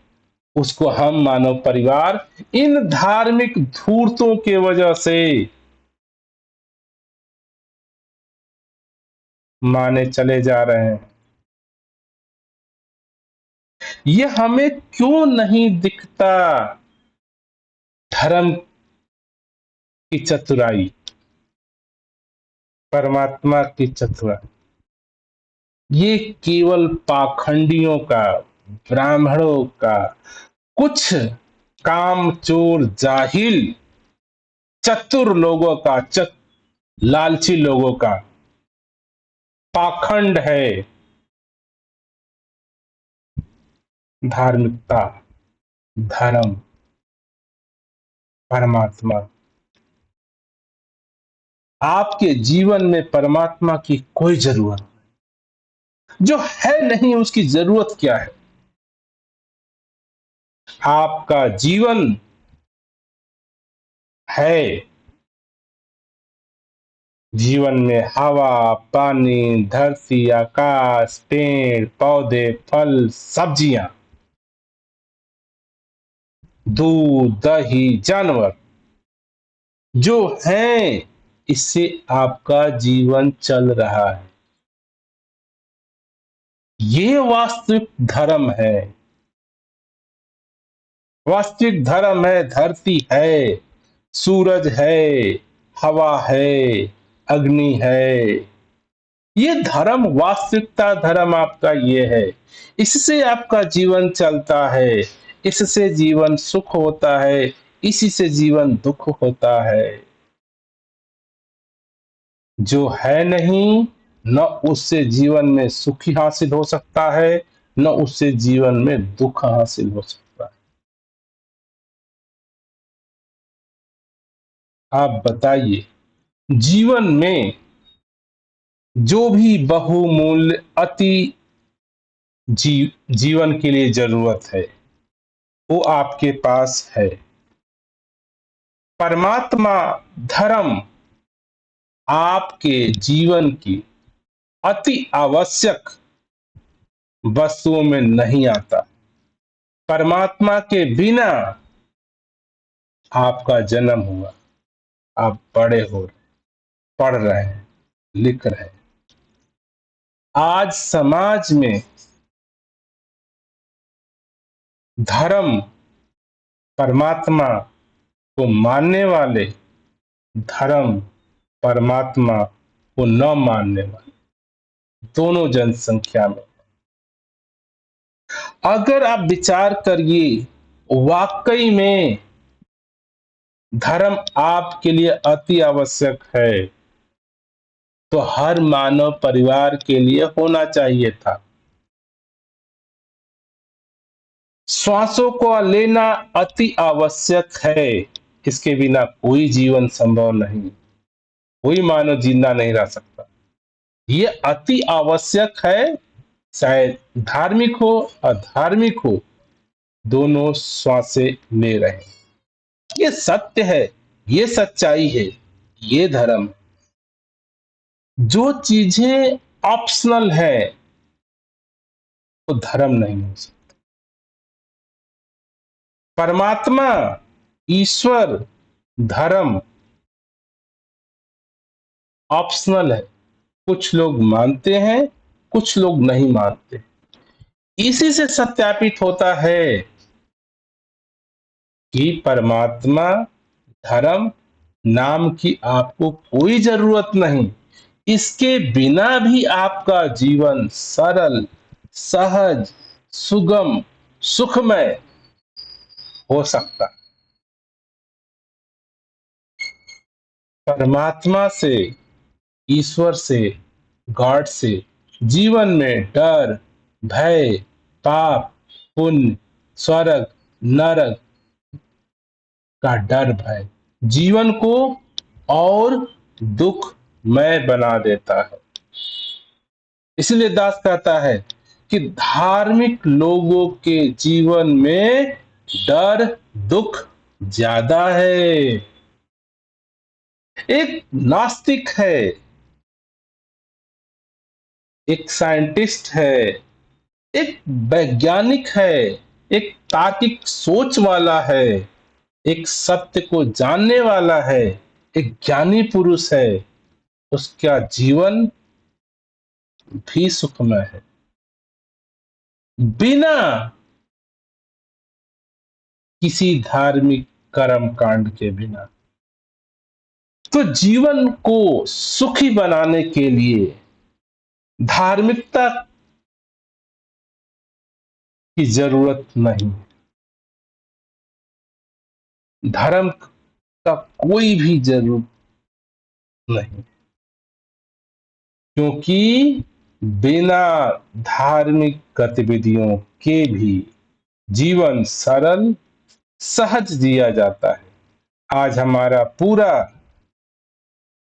[SPEAKER 1] उसको हम मानव परिवार इन धार्मिक धूर्तों के वजह से माने चले जा रहे हैं। ये हमें क्यों नहीं दिखता धर्म की चतुराई, परमात्मा की चतुराई? ये केवल पाखंडियों का, ब्राह्मणों का, कुछ कामचोर, जाहिल, चतुर लोगों का, लालची लोगों का पाखंड है। धार्मिकता, धर्म, परमात्मा, आपके जीवन में परमात्मा की कोई जरूरत नहीं। जो है नहीं उसकी जरूरत क्या है? आपका जीवन है, जीवन में हवा, पानी, धरती, आकाश, पेड़ पौधे, फल, सब्जियां, दूध, दही, जानवर जो हैं, इससे आपका जीवन चल रहा है। ये वास्तविक धर्म है। वास्तविक धर्म है, धरती है, सूरज है, हवा है, अग्नि है। ये धर्म, वास्तविकता धर्म आपका ये है। इससे आपका जीवन चलता है, इससे जीवन सुख होता है, इसी से जीवन दुख होता है। जो है नहीं, न उससे जीवन में सुखी हासिल हो सकता है, न उससे जीवन में दुख हासिल हो सकता है। आप बताइए, जीवन में जो भी बहुमूल्य अति जीवन के लिए जरूरत है, वो आपके पास है। परमात्मा, धर्म आपके जीवन की अति आवश्यक वस्तुओं में नहीं आता। परमात्मा के बिना आपका जन्म हुआ, आप बड़े हो रहे, पढ़ रहे हैं, लिख रहे हैं। आज समाज में धर्म, परमात्मा को मानने वाले, धर्म परमात्मा को न मानने वाले, दोनों जनसंख्या में। अगर आप विचार करिए, वाकई में धर्म आपके लिए अति आवश्यक है, तो हर मानव परिवार के लिए होना चाहिए था। श्वासों को लेना अति आवश्यक है, इसके बिना कोई जीवन संभव नहीं, कोई मानव जिंदा नहीं रह सकता। ये अति आवश्यक है, चाहे धार्मिक हो अधार्मिक हो, दोनों श्वासें ले रहे हैं। ये सत्य है, ये सच्चाई है, ये धर्म। जो चीजें ऑप्शनल है, वो धर्म नहीं हो सकता। परमात्मा, ईश्वर, धर्म ऑप्शनल है। कुछ लोग मानते हैं, कुछ लोग नहीं मानते। इसी से सत्यापित होता है कि परमात्मा, धर्म नाम की आपको कोई जरूरत नहीं। इसके बिना भी आपका जीवन सरल, सहज, सुगम, सुखमय हो सकता है। परमात्मा से, ईश्वर से, गॉड से जीवन में डर, भय, पाप, पुण्य, स्वर्ग, नरक का डर, भय जीवन को और दुखमय बना देता है। इसलिए दास कहता है कि धार्मिक लोगों के जीवन में डर, दुख ज्यादा है। एक नास्तिक है, एक साइंटिस्ट है, एक वैज्ञानिक है, एक तार्किक सोच वाला है, एक सत्य को जानने वाला है, एक ज्ञानी पुरुष है, उसका जीवन भी सुखमय है, बिना किसी धार्मिक कर्म कांड के बिना। तो जीवन को सुखी बनाने के लिए धार्मिकता की जरूरत नहीं, धर्म का कोई भी जरूरत नहीं, क्योंकि बिना धार्मिक गतिविधियों के भी जीवन सरल, सहज जिया जाता है। आज हमारा पूरा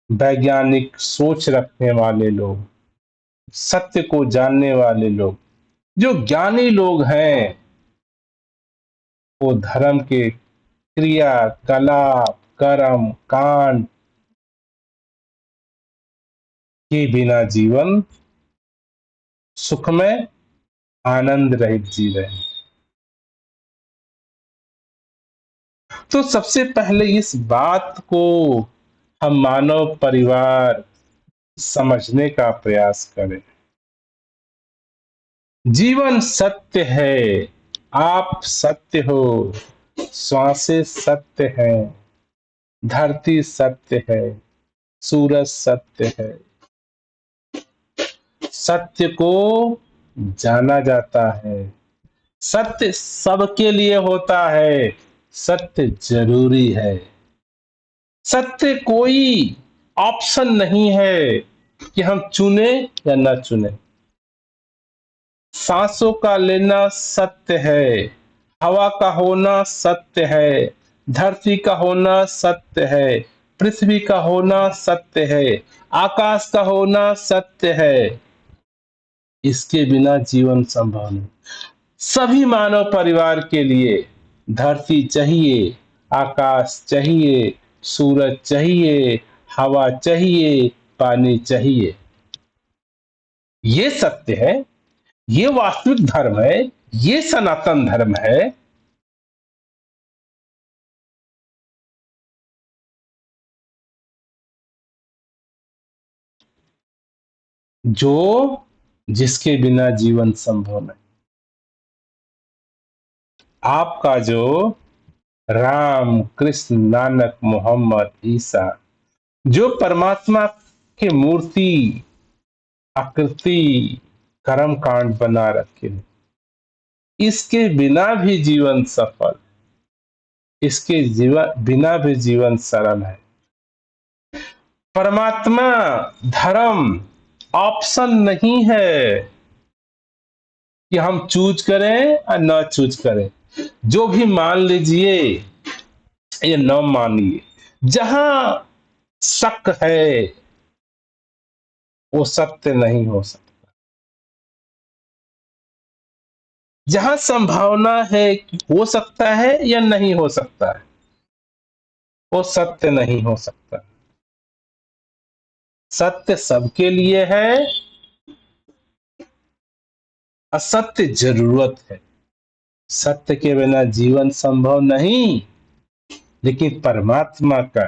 [SPEAKER 1] वैज्ञानिक सोच रखने वाले लोग, सत्य को जानने वाले लोग, जो ज्ञानी लोग हैं, वो धर्म के क्रिया, कलाप, कर्म, कांड के बिना जीवन सुखमय, आनंद रहित जी रहे हैं। तो सबसे पहले इस बात को हम मानव परिवार समझने का प्रयास करें। जीवन सत्य है, आप सत्य हो, श्वासें सत्य है, धरती सत्य है, सूरज सत्य है। सत्य को जाना जाता है, सत्य सबके लिए होता है, सत्य जरूरी है। सत्य कोई ऑप्शन नहीं है कि हम चुने या ना चुने। सांसों का लेना सत्य है, हवा का होना सत्य है, धरती का होना सत्य है, पृथ्वी का होना सत्य है, आकाश का होना सत्य है। इसके बिना जीवन संभव नहीं। सभी मानव परिवार के लिए धरती चाहिए, आकाश चाहिए, सूरज चाहिए, हवा चाहिए, पानी चाहिए। ये सत्य है, ये वास्तविक धर्म है, ये सनातन धर्म है। जो जिसके बिना जीवन संभव नहीं। आपका जो राम, कृष्ण, नानक, मोहम्मद, ईसा, जो परमात्मा के मूर्ति, आकृति, कर्म कांड बना रखे, इसके बिना भी जीवन सफल, इसके जीवन बिना भी जीवन सरल है। परमात्मा धर्म ऑप्शन नहीं है कि हम चूज करें या न चूज करें। जो भी मान लीजिए या न मानिए, जहां शक है वो सत्य नहीं हो सकता। जहां संभावना है कि हो सकता है या नहीं हो सकता है, वो सत्य नहीं हो सकता। सत्य सबके लिए है, असत्य जरूरत है। सत्य के बिना जीवन संभव नहीं, लेकिन परमात्मा का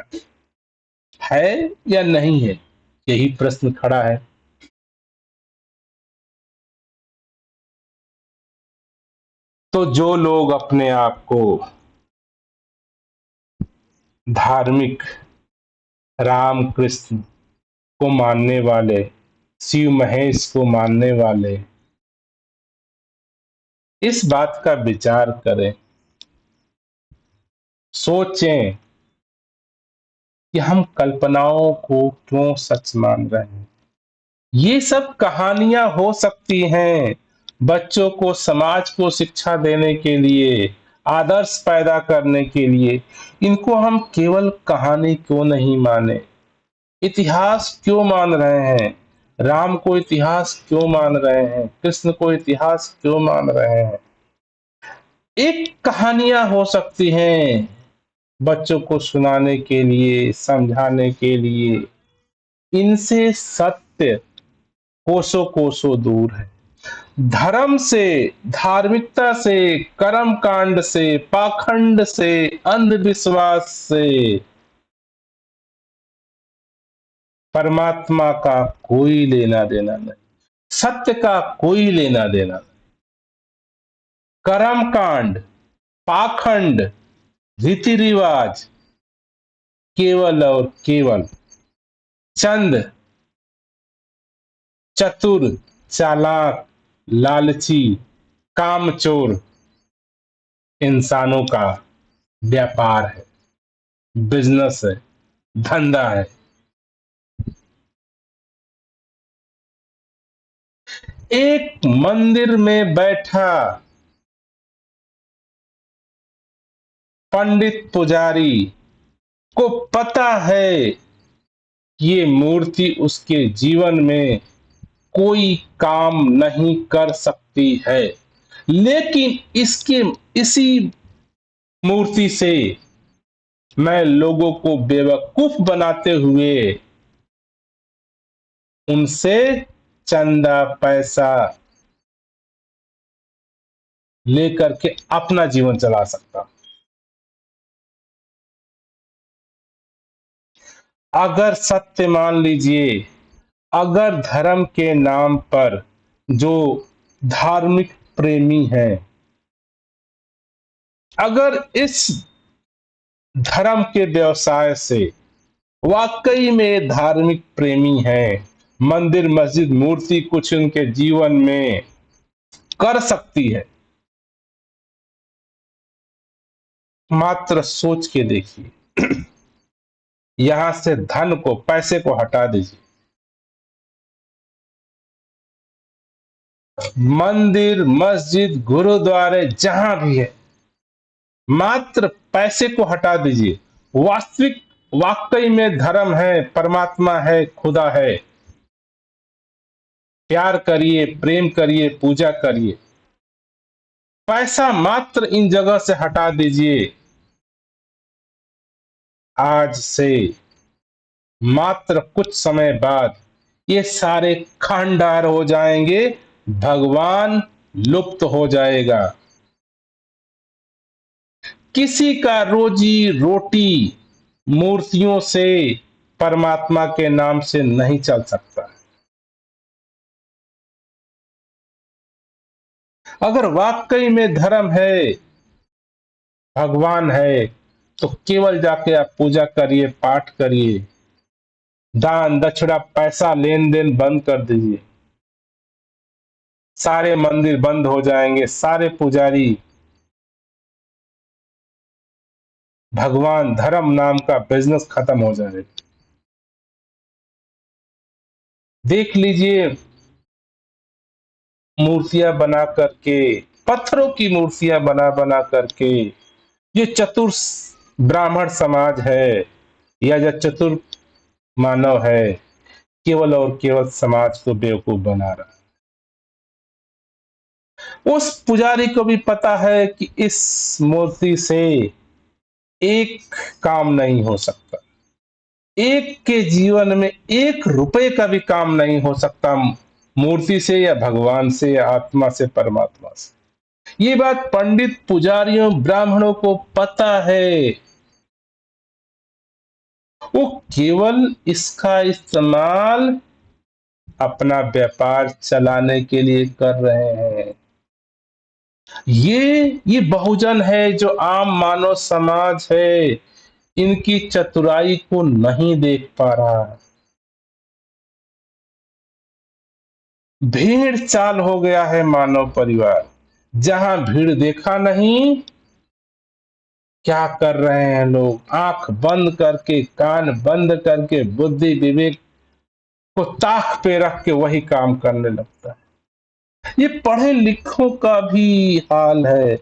[SPEAKER 1] है या नहीं है, यही प्रश्न खड़ा है। तो जो लोग अपने आप को धार्मिक, राम कृष्ण को मानने वाले, शिव महेश को मानने वाले, इस बात का विचार करें, सोचें कि हम कल्पनाओं को क्यों सच मान रहे हैं। ये सब कहानियां हो सकती हैं बच्चों को, समाज को शिक्षा देने के लिए, आदर्श पैदा करने के लिए। इनको हम केवल कहानी क्यों नहीं माने, इतिहास क्यों मान रहे हैं, राम को इतिहास क्यों मान रहे हैं, कृष्ण को इतिहास क्यों मान रहे हैं। एक कहानियां हो सकती हैं बच्चों को सुनाने के लिए, समझाने के लिए। इनसे सत्य कोसों कोसों दूर है। धर्म से, धार्मिकता से, कर्म कांड से, पाखंड से, अंधविश्वास से परमात्मा का कोई लेना देना नहीं, सत्य का कोई लेना देना नहीं। कर्म कांड, पाखंड, रीति रिवाज केवल और केवल चंद चतुर, चालाक, लालची, कामचोर इंसानों का व्यापार है, बिजनेस है, धंधा है। एक मंदिर में बैठा पंडित पुजारी को पता है कि ये मूर्ति उसके जीवन में कोई काम नहीं कर सकती है, लेकिन इसके इसी मूर्ति से मैं लोगों को बेवकूफ बनाते हुए उनसे चंदा पैसा लेकर के अपना जीवन चला सकता। अगर सत्य मान लीजिए, अगर धर्म के नाम पर जो धार्मिक प्रेमी हैं, अगर इस धर्म के व्यवसाय से वाकई में धार्मिक प्रेमी हैं, मंदिर मस्जिद मूर्ति कुछ उनके जीवन में कर सकती है, मात्र सोच के देखिए। यहां से धन को, पैसे को हटा दीजिए। मंदिर, मस्जिद, गुरुद्वारे जहां भी है, मात्र पैसे को हटा दीजिए। वास्तविक, वाकई में धर्म है, परमात्मा है, खुदा है, प्यार करिए, प्रेम करिए, पूजा करिए। पैसा मात्र इन जगह से हटा दीजिए। आज से मात्र कुछ समय बाद ये सारे खंडार हो जाएंगे, भगवान लुप्त हो जाएगा। किसी का रोजी रोटी मूर्तियों से, परमात्मा के नाम से नहीं चल सकता। अगर वाकई में धर्म है, भगवान है, तो केवल जाके आप पूजा करिए, पाठ करिए, दान दक्षिणा पैसा लेन देन बंद कर दीजिए। सारे मंदिर बंद हो जाएंगे, सारे पुजारी भगवान धर्म नाम का बिजनेस खत्म हो जाएगा। देख लीजिए, मूर्तियां बना करके, पत्थरों की मूर्तियां बना बना करके, ये चतुर ब्राह्मण समाज है या जो चतुर मानव है, केवल और केवल समाज को बेवकूफ बना रहा है। उस पुजारी को भी पता है कि इस मूर्ति से एक काम नहीं हो सकता, एक के जीवन में 1 रुपए का भी काम नहीं हो सकता, मूर्ति से या भगवान से या आत्मा से, परमात्मा से। ये बात पंडित, पुजारियों, ब्राह्मणों को पता है। वो केवल इसका इस्तेमाल अपना व्यापार चलाने के लिए कर रहे हैं। ये बहुजन है, जो आम मानव समाज है, इनकी चतुराई को नहीं देख पा रहा है। भीड़ चाल हो गया है मानव परिवार। जहां भीड़ देखा नहीं, क्या कर रहे हैं लोग? आंख बंद करके, कान बंद करके, बुद्धि विवेक को ताक पे रख के वही काम करने लगता है। ये पढ़े लिखों का भी हाल है।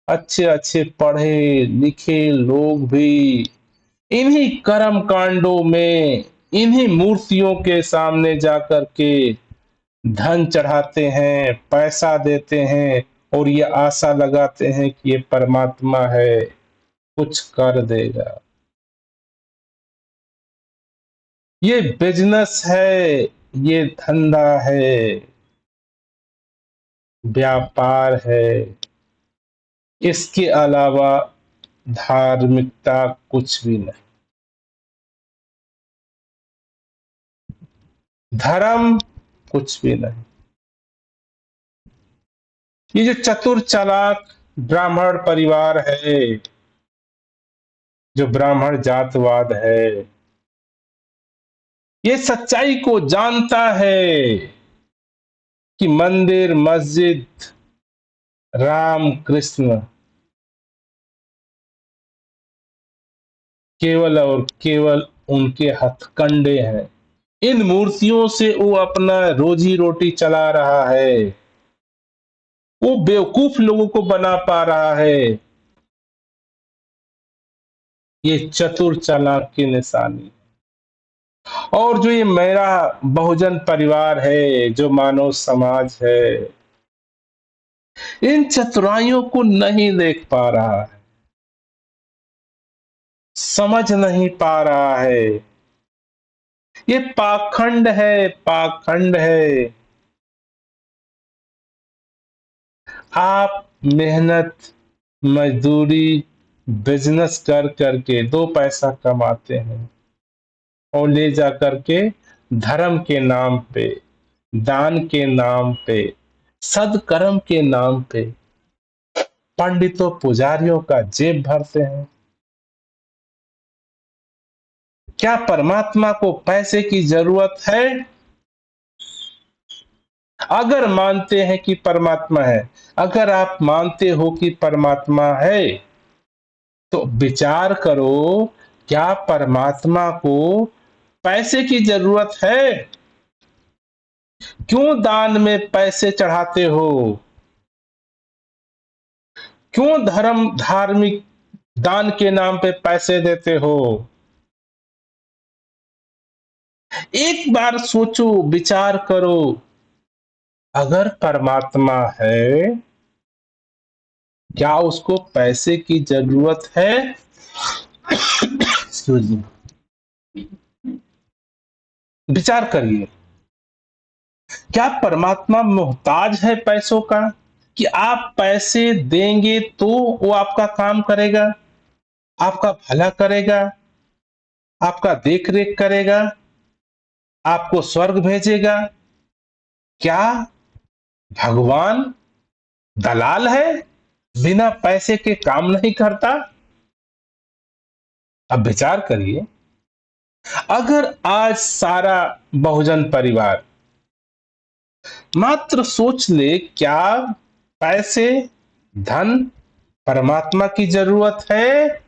[SPEAKER 1] अच्छे अच्छे पढ़े लिखे लोग भी इन्हीं कर्म कांडों में, इन्हीं मूर्तियों के सामने जाकर के धन चढ़ाते हैं, पैसा देते हैं, और ये आशा लगाते हैं कि ये परमात्मा है, कुछ कर देगा। ये बिजनेस है, ये धंधा है, व्यापार है। इसके अलावा धार्मिकता कुछ भी नहीं। धर्म कुछ भी नहीं। ये जो चतुर चालाक ब्राह्मण परिवार है, जो ब्राह्मण जातवाद है, ये सच्चाई को जानता है कि मंदिर, मस्जिद, राम कृष्ण केवल और केवल उनके हथकंडे हैं। इन मूर्तियों से वो अपना रोजी रोटी चला रहा है। वो बेवकूफ लोगों को बना पा रहा है। ये चतुर चालाक की निशानी। और जो ये मेरा बहुजन परिवार है, जो मानव समाज है, इन चतुराइयों को नहीं देख पा रहा है, समझ नहीं पा रहा है। ये पाखंड है, पाखंड है। आप मेहनत, मजदूरी, बिजनेस कर करके 2 पैसा कमाते हैं और ले जा करके धर्म के नाम पे, दान के नाम पे, सदकर्म के नाम पे पंडितों पुजारियों का जेब भरते हैं। क्या परमात्मा को पैसे की जरूरत है? अगर मानते हैं कि परमात्मा है, अगर आप मानते हो कि परमात्मा है, तो विचार करो क्या परमात्मा को पैसे की जरूरत है? क्यों दान में पैसे चढ़ाते हो? क्यों धार्मिक दान के नाम पे पैसे देते हो? एक बार सोचो, विचार करो, अगर परमात्मा है, क्या उसको पैसे की जरूरत है? Excuse me. विचार करिए, क्या परमात्मा मोहताज है पैसों का, कि आप पैसे देंगे तो वो आपका काम करेगा, आपका भला करेगा, आपका देख रेख करेगा, आपको स्वर्ग भेजेगा? क्या भगवान दलाल है, बिना पैसे के काम नहीं करता? अब विचार करिए, अगर आज सारा बहुजन परिवार मात्र सोच ले, क्या पैसे, धन परमात्मा की जरूरत है,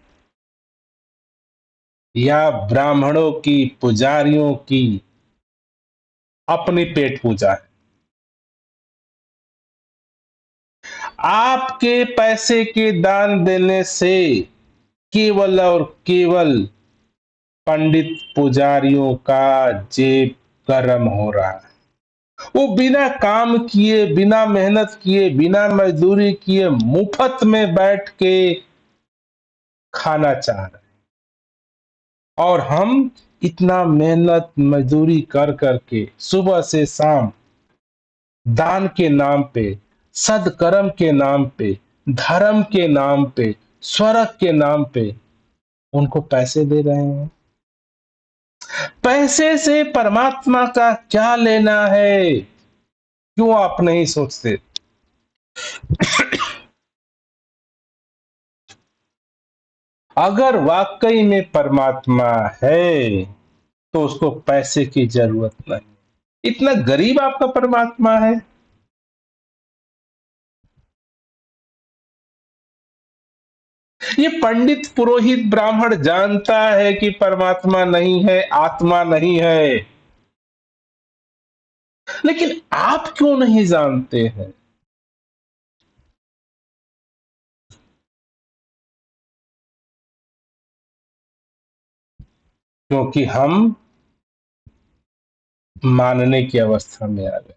[SPEAKER 1] या ब्राह्मणों की, पुजारियों की अपनी पेट पूजा है? आपके पैसे के दान देने से केवल और केवल पंडित पुजारियों का जेब गर्म हो रहा है। वो बिना काम किए, बिना मेहनत किए, बिना मजदूरी किए, मुफ्त में बैठ के खाना चाह रहे हैं। और हम इतना मेहनत मजदूरी कर करके सुबह से शाम दान के नाम पे, सदकर्म के नाम पे, धर्म के नाम पे, स्वर्ग के नाम पे उनको पैसे दे रहे हैं। पैसे से परमात्मा का क्या लेना है? क्यों आप नहीं सोचते? अगर वाकई में परमात्मा है तो उसको पैसे की जरूरत नहीं। इतना गरीब आपका परमात्मा है? ये पंडित पुरोहित ब्राह्मण जानता है कि परमात्मा नहीं है, आत्मा नहीं है, लेकिन आप क्यों नहीं जानते हैं? क्योंकि हम मानने की अवस्था में आ गए।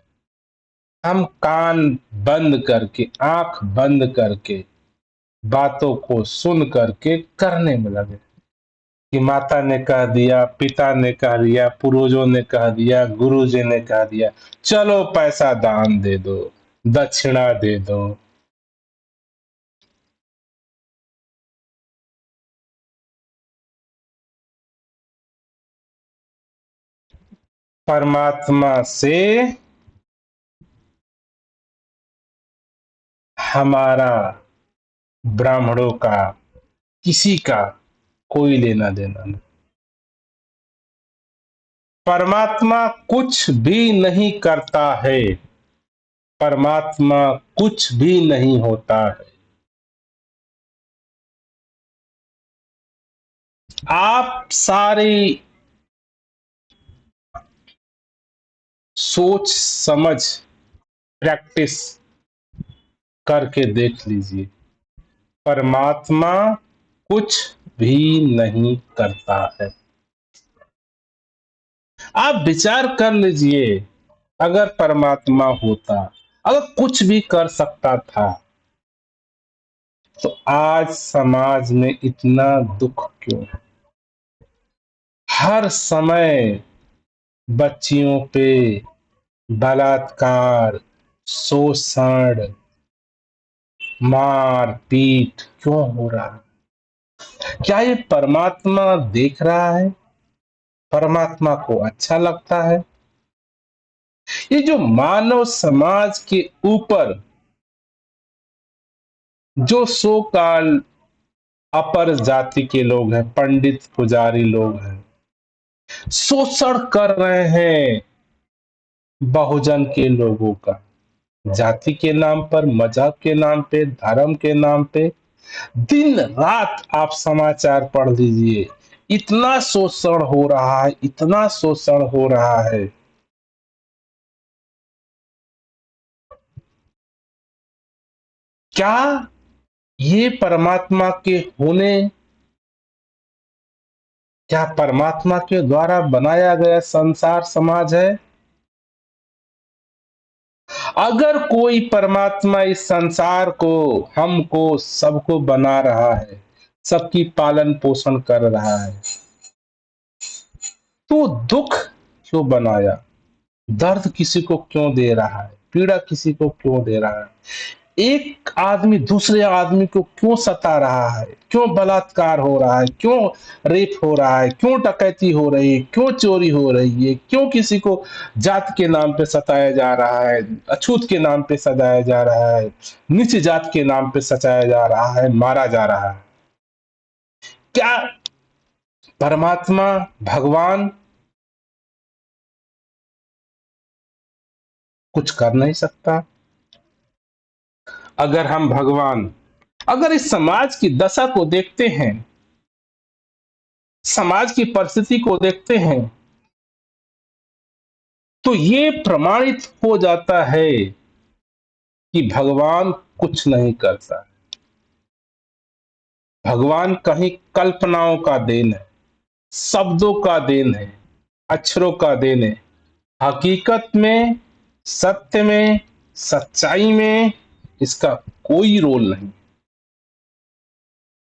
[SPEAKER 1] हम कान बंद करके, आंख बंद करके बातों को सुन करके करने में लगे, कि माता ने कह दिया, पिता ने कह दिया, पूर्वजों ने कह दिया, गुरु जी ने कह दिया, चलो पैसा दान दे दो, दक्षिणा दे दो। परमात्मा से हमारा, ब्राह्मणों का, किसी का कोई लेना देना नहीं। परमात्मा कुछ भी नहीं करता है, परमात्मा कुछ भी नहीं होता है। आप सारी सोच समझ प्रैक्टिस करके देख लीजिए, परमात्मा कुछ भी नहीं करता है। आप विचार कर लीजिए, अगर परमात्मा होता, अगर कुछ भी कर सकता था, तो आज समाज में इतना दुख क्यों? हर समय बच्चियों पे बलात्कार, शोषण, मार पीट क्यों हो रहा है? क्या ये परमात्मा देख रहा है? परमात्मा को अच्छा लगता है? ये जो मानव समाज के ऊपर जो सो काल अपर जाति के लोग हैं, पंडित पुजारी लोग हैं, शोषण कर रहे हैं बहुजन के लोगों का, जाति के नाम पर, मजहब के नाम पे, धर्म के नाम पे, दिन रात आप समाचार पढ़ लीजिए, इतना शोषण हो रहा है, इतना शोषण हो रहा है। क्या ये परमात्मा के होने, क्या परमात्मा के द्वारा बनाया गया संसार समाज है? अगर कोई परमात्मा इस संसार को, हमको, सबको बना रहा है, सबकी पालन पोषण कर रहा है, तो दुख क्यों बनाया? दर्द किसी को क्यों दे रहा है? पीड़ा किसी को क्यों दे रहा है? एक आदमी दूसरे आदमी को क्यों सता रहा है? क्यों बलात्कार हो रहा है? क्यों रेप हो रहा है? क्यों डकैती हो रही है? क्यों चोरी हो रही है? क्यों किसी को जात के नाम पे सताया जा रहा है, अछूत के नाम पे सताया जा रहा है, नीच जात के नाम पे सताया जा रहा है, मारा जा रहा है? क्या परमात्मा, भगवान कुछ कर नहीं सकता? अगर हम भगवान, अगर इस समाज की दशा को देखते हैं, समाज की परिस्थिति को देखते हैं, तो ये प्रमाणित हो जाता है कि भगवान कुछ नहीं करता। भगवान कहीं कल्पनाओं का देन है, शब्दों का देन है, अक्षरों का देन है। हकीकत में, सत्य में, सच्चाई में इसका कोई रोल नहीं।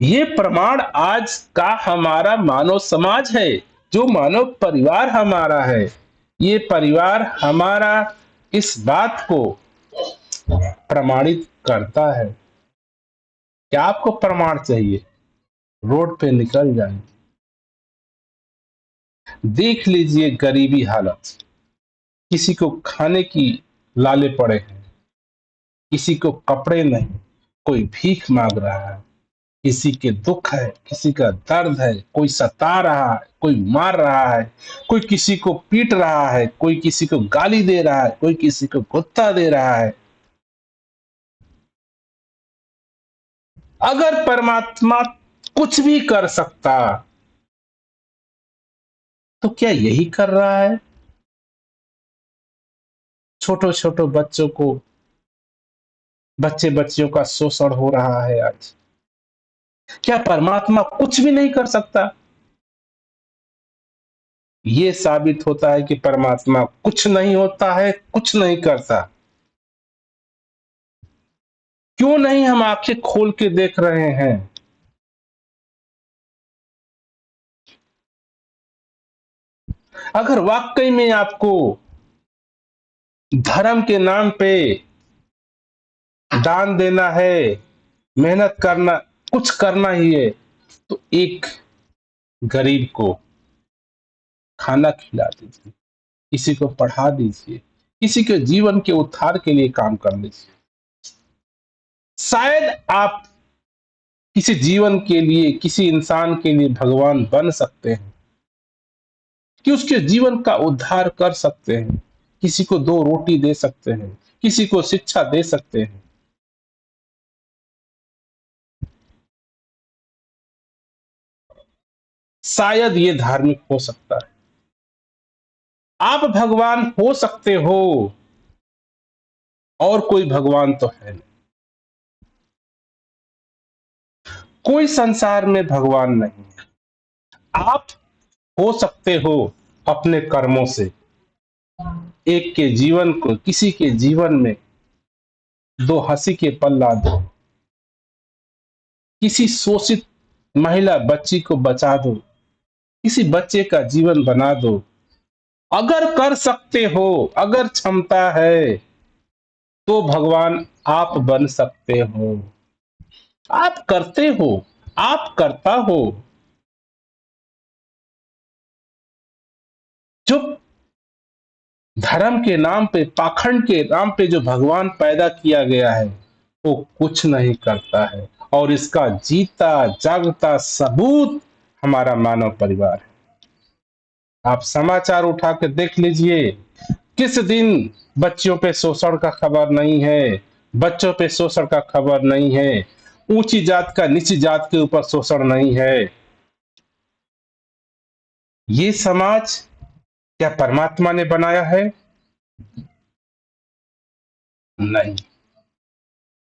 [SPEAKER 1] ये प्रमाण आज का हमारा मानव समाज है, जो मानव परिवार हमारा है। ये परिवार हमारा इस बात को प्रमाणित करता है। क्या आपको प्रमाण चाहिए? रोड पे निकल जाए, देख लीजिए गरीबी हालत, किसी को खाने की लाले पड़े हैं, किसी को कपड़े नहीं, कोई भीख मांग रहा है, किसी के दुख है, किसी का दर्द है, कोई सता रहा है, कोई मार रहा है, कोई किसी को पीट रहा है, कोई किसी को गाली दे रहा है, कोई किसी को गुत्ता दे रहा है। अगर परमात्मा कुछ भी कर सकता, तो क्या यही कर रहा है? छोटे छोटे बच्चों को, बच्चे बच्चियों का शोषण हो रहा है आज। क्या परमात्मा कुछ भी नहीं कर सकता? ये साबित होता है कि परमात्मा कुछ नहीं होता है, कुछ नहीं करता। क्यों नहीं हम आंखें खोल के देख रहे हैं? अगर वाकई में आपको धर्म के नाम पे दान देना है, मेहनत करना, कुछ करना ही है, तो एक गरीब को खाना खिला दीजिए, किसी को पढ़ा दीजिए, किसी के जीवन के उद्धार के लिए काम कर लीजिए। शायद आप किसी जीवन के लिए, किसी इंसान के लिए भगवान बन सकते हैं, कि उसके जीवन का उद्धार कर सकते हैं, किसी को दो रोटी दे सकते हैं, किसी को शिक्षा दे सकते हैं। शायद ये धार्मिक हो सकता है। आप भगवान हो सकते हो, और कोई भगवान तो है नहीं। कोई संसार में भगवान नहीं। आप हो सकते हो अपने कर्मों से एक के जीवन को, किसी के जीवन में दो हंसी के पल ला दो, किसी शोषित महिला बच्ची को बचा दो, किसी बच्चे का जीवन बना दो। अगर कर सकते हो, अगर क्षमता है, तो भगवान आप बन सकते हो। आप करते हो, आप करता हो। जो धर्म के नाम पे, पाखंड के नाम पे जो भगवान पैदा किया गया है, वो कुछ नहीं करता है, और इसका जीता जागता सबूत हमारा मानव परिवार है। आप समाचार उठा के देख लीजिए, किस दिन बच्चियों पे शोषण का खबर नहीं है, बच्चों पे शोषण का खबर नहीं है, ऊंची जात का नीची जात के ऊपर शोषण नहीं है। ये समाज क्या परमात्मा ने बनाया है? नहीं।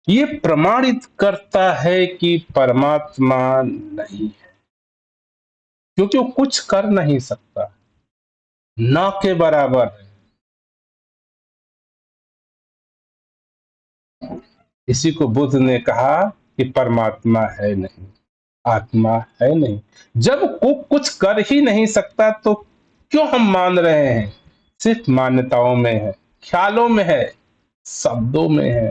[SPEAKER 1] ये प्रमाणित करता है कि परमात्मा नहीं है, क्योंकि वो कुछ कर नहीं सकता, ना के बराबर है। इसी को बुद्ध ने कहा कि परमात्मा है नहीं, आत्मा है नहीं। जब को कुछ कर ही नहीं सकता तो क्यों हम मान रहे हैं? सिर्फ मान्यताओं में है, ख्यालों में है, शब्दों में है।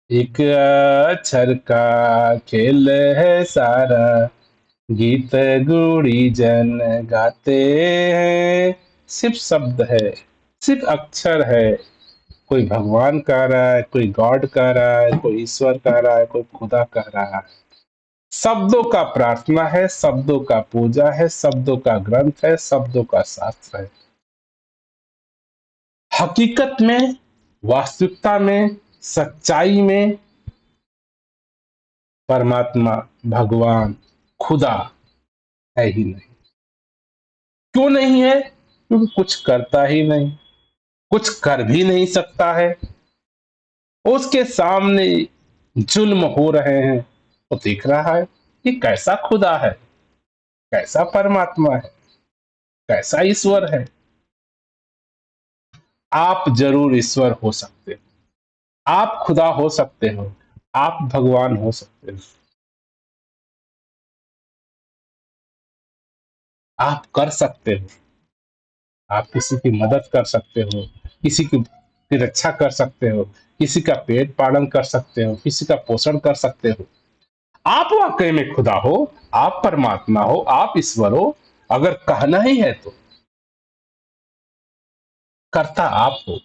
[SPEAKER 1] एक अक्षर का खेल है सारा, गीत गुड़ी जन गाते हैं। सिर्फ शब्द है, सिर्फ अक्षर है। कोई भगवान कह रहा है, कोई गॉड कह रहा है, कोई ईश्वर कह रहा है, कोई खुदा कह रहा है। शब्दों का प्रार्थना है, शब्दों का पूजा है, शब्दों का ग्रंथ है, शब्दों का शास्त्र है। हकीकत में, वास्तविकता में, सच्चाई में परमात्मा, भगवान, खुदा है ही नहीं। क्यों नहीं है? क्योंकि कुछ करता ही नहीं, कुछ कर भी नहीं सकता है। उसके सामने जुल्म हो रहे हैं, वो देख रहा है कि कैसा खुदा है, कैसा परमात्मा है, कैसा ईश्वर है। आप जरूर ईश्वर हो सकते हो, आप खुदा हो सकते हो, आप भगवान हो सकते हो। आप कर सकते हो, आप किसी की मदद कर सकते हो, किसी की रक्षा कर सकते हो, किसी का पेट पालन कर सकते हो, किसी का पोषण कर सकते हो। आप वाकई में खुदा हो, आप परमात्मा हो, आप ईश्वर हो। अगर कहना ही है तो करता आप हो।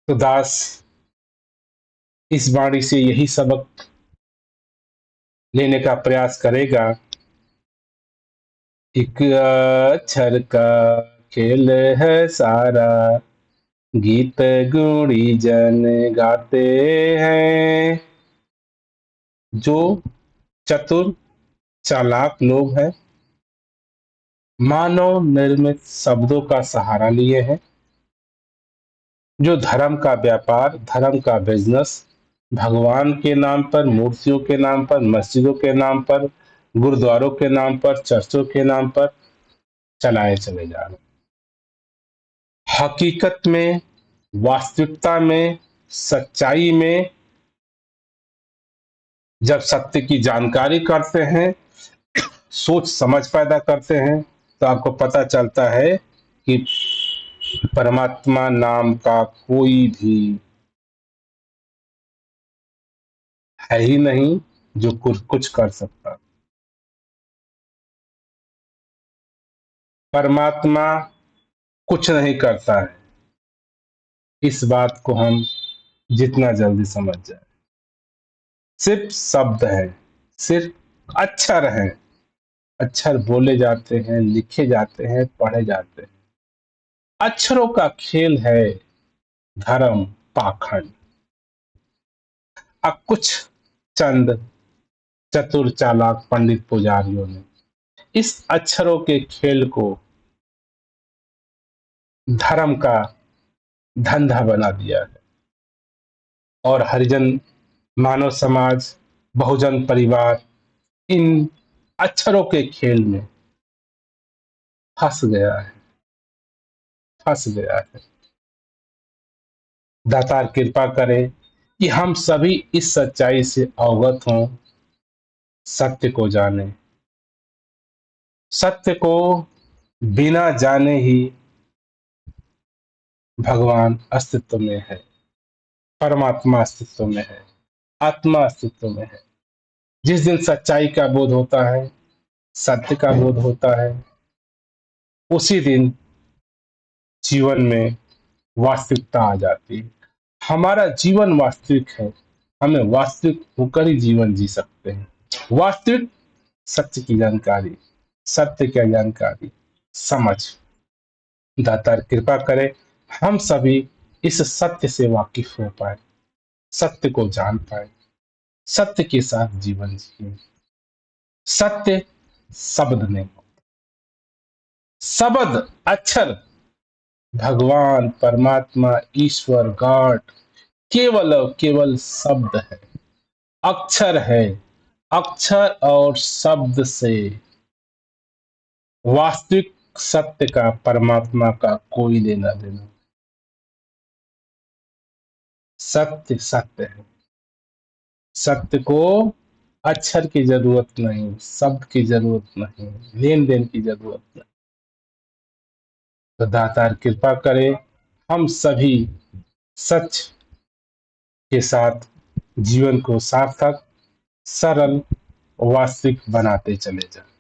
[SPEAKER 1] तो दास इस वाणी से यही सबक लेने का प्रयास करेगा। एक अक्षर का खेल है सारा, गीत गुणी जन गाते हैं। जो चतुर चालाक लोग हैं, मानव निर्मित शब्दों का सहारा लिए हैं। जो धर्म का व्यापार, धर्म का बिजनेस भगवान के नाम पर, मूर्तियों के नाम पर, मस्जिदों के नाम पर, गुरुद्वारों के नाम पर, चर्चों के नाम पर चलाए चले जा रहे हैं। हकीकत में, वास्तविकता में, सच्चाई में जब सत्य की जानकारी करते हैं, सोच समझ पैदा करते हैं, तो आपको पता चलता है कि परमात्मा नाम का कोई भी है ही नहीं जो कुछ कुछ कर सकता। परमात्मा कुछ नहीं करता है। इस बात को हम जितना जल्दी समझ जाए, सिर्फ शब्द है, सिर्फ अक्षर है। अक्षर बोले जाते हैं, लिखे जाते हैं, पढ़े जाते हैं। अक्षरों का खेल है धर्म, पाखंड। अब कुछ चंद चतुर चालाक पंडित पुजारियों ने इस अक्षरों के खेल को धर्म का धंधा बना दिया है, और हरिजन मानव समाज, बहुजन परिवार इन अक्षरों के खेल में फंस गया है, फंस गया है। दातार कृपा करे कि हम सभी इस सच्चाई से अवगत हों, सत्य को जाने। सत्य को बिना जाने ही भगवान अस्तित्व में है, परमात्मा अस्तित्व में है, आत्मा अस्तित्व में है। जिस दिन सच्चाई का बोध होता है, सत्य का बोध होता है, उसी दिन जीवन में वास्तविकता आ जाती है। हमारा जीवन वास्तविक है, हमें वास्तविक होकर ही जीवन जी सकते हैं। वास्तविक सत्य की जानकारी, सत्य की जानकारी, समझ। दातार कृपा करे हम सभी इस सत्य से वाकिफ हो पाए, सत्य को जान पाए। सत्य के साथ जीवन जिए। सत्य शब्द नहीं, शब्द अक्षर, भगवान, परमात्मा, ईश्वर, गॉड केवल और केवल शब्द है, अक्षर है। अक्षर और शब्द से वास्तविक सत्य का, परमात्मा का कोई लेना देना। सत्य सत्य है। सत्य को अक्षर की जरूरत नहीं, शब्द की जरूरत नहीं, लेन देन की जरूरत नहीं। तो दातार कृपा करे, हम सभी सच के साथ जीवन को सार्थक, सरल, वास्तविक बनाते चले जाएं।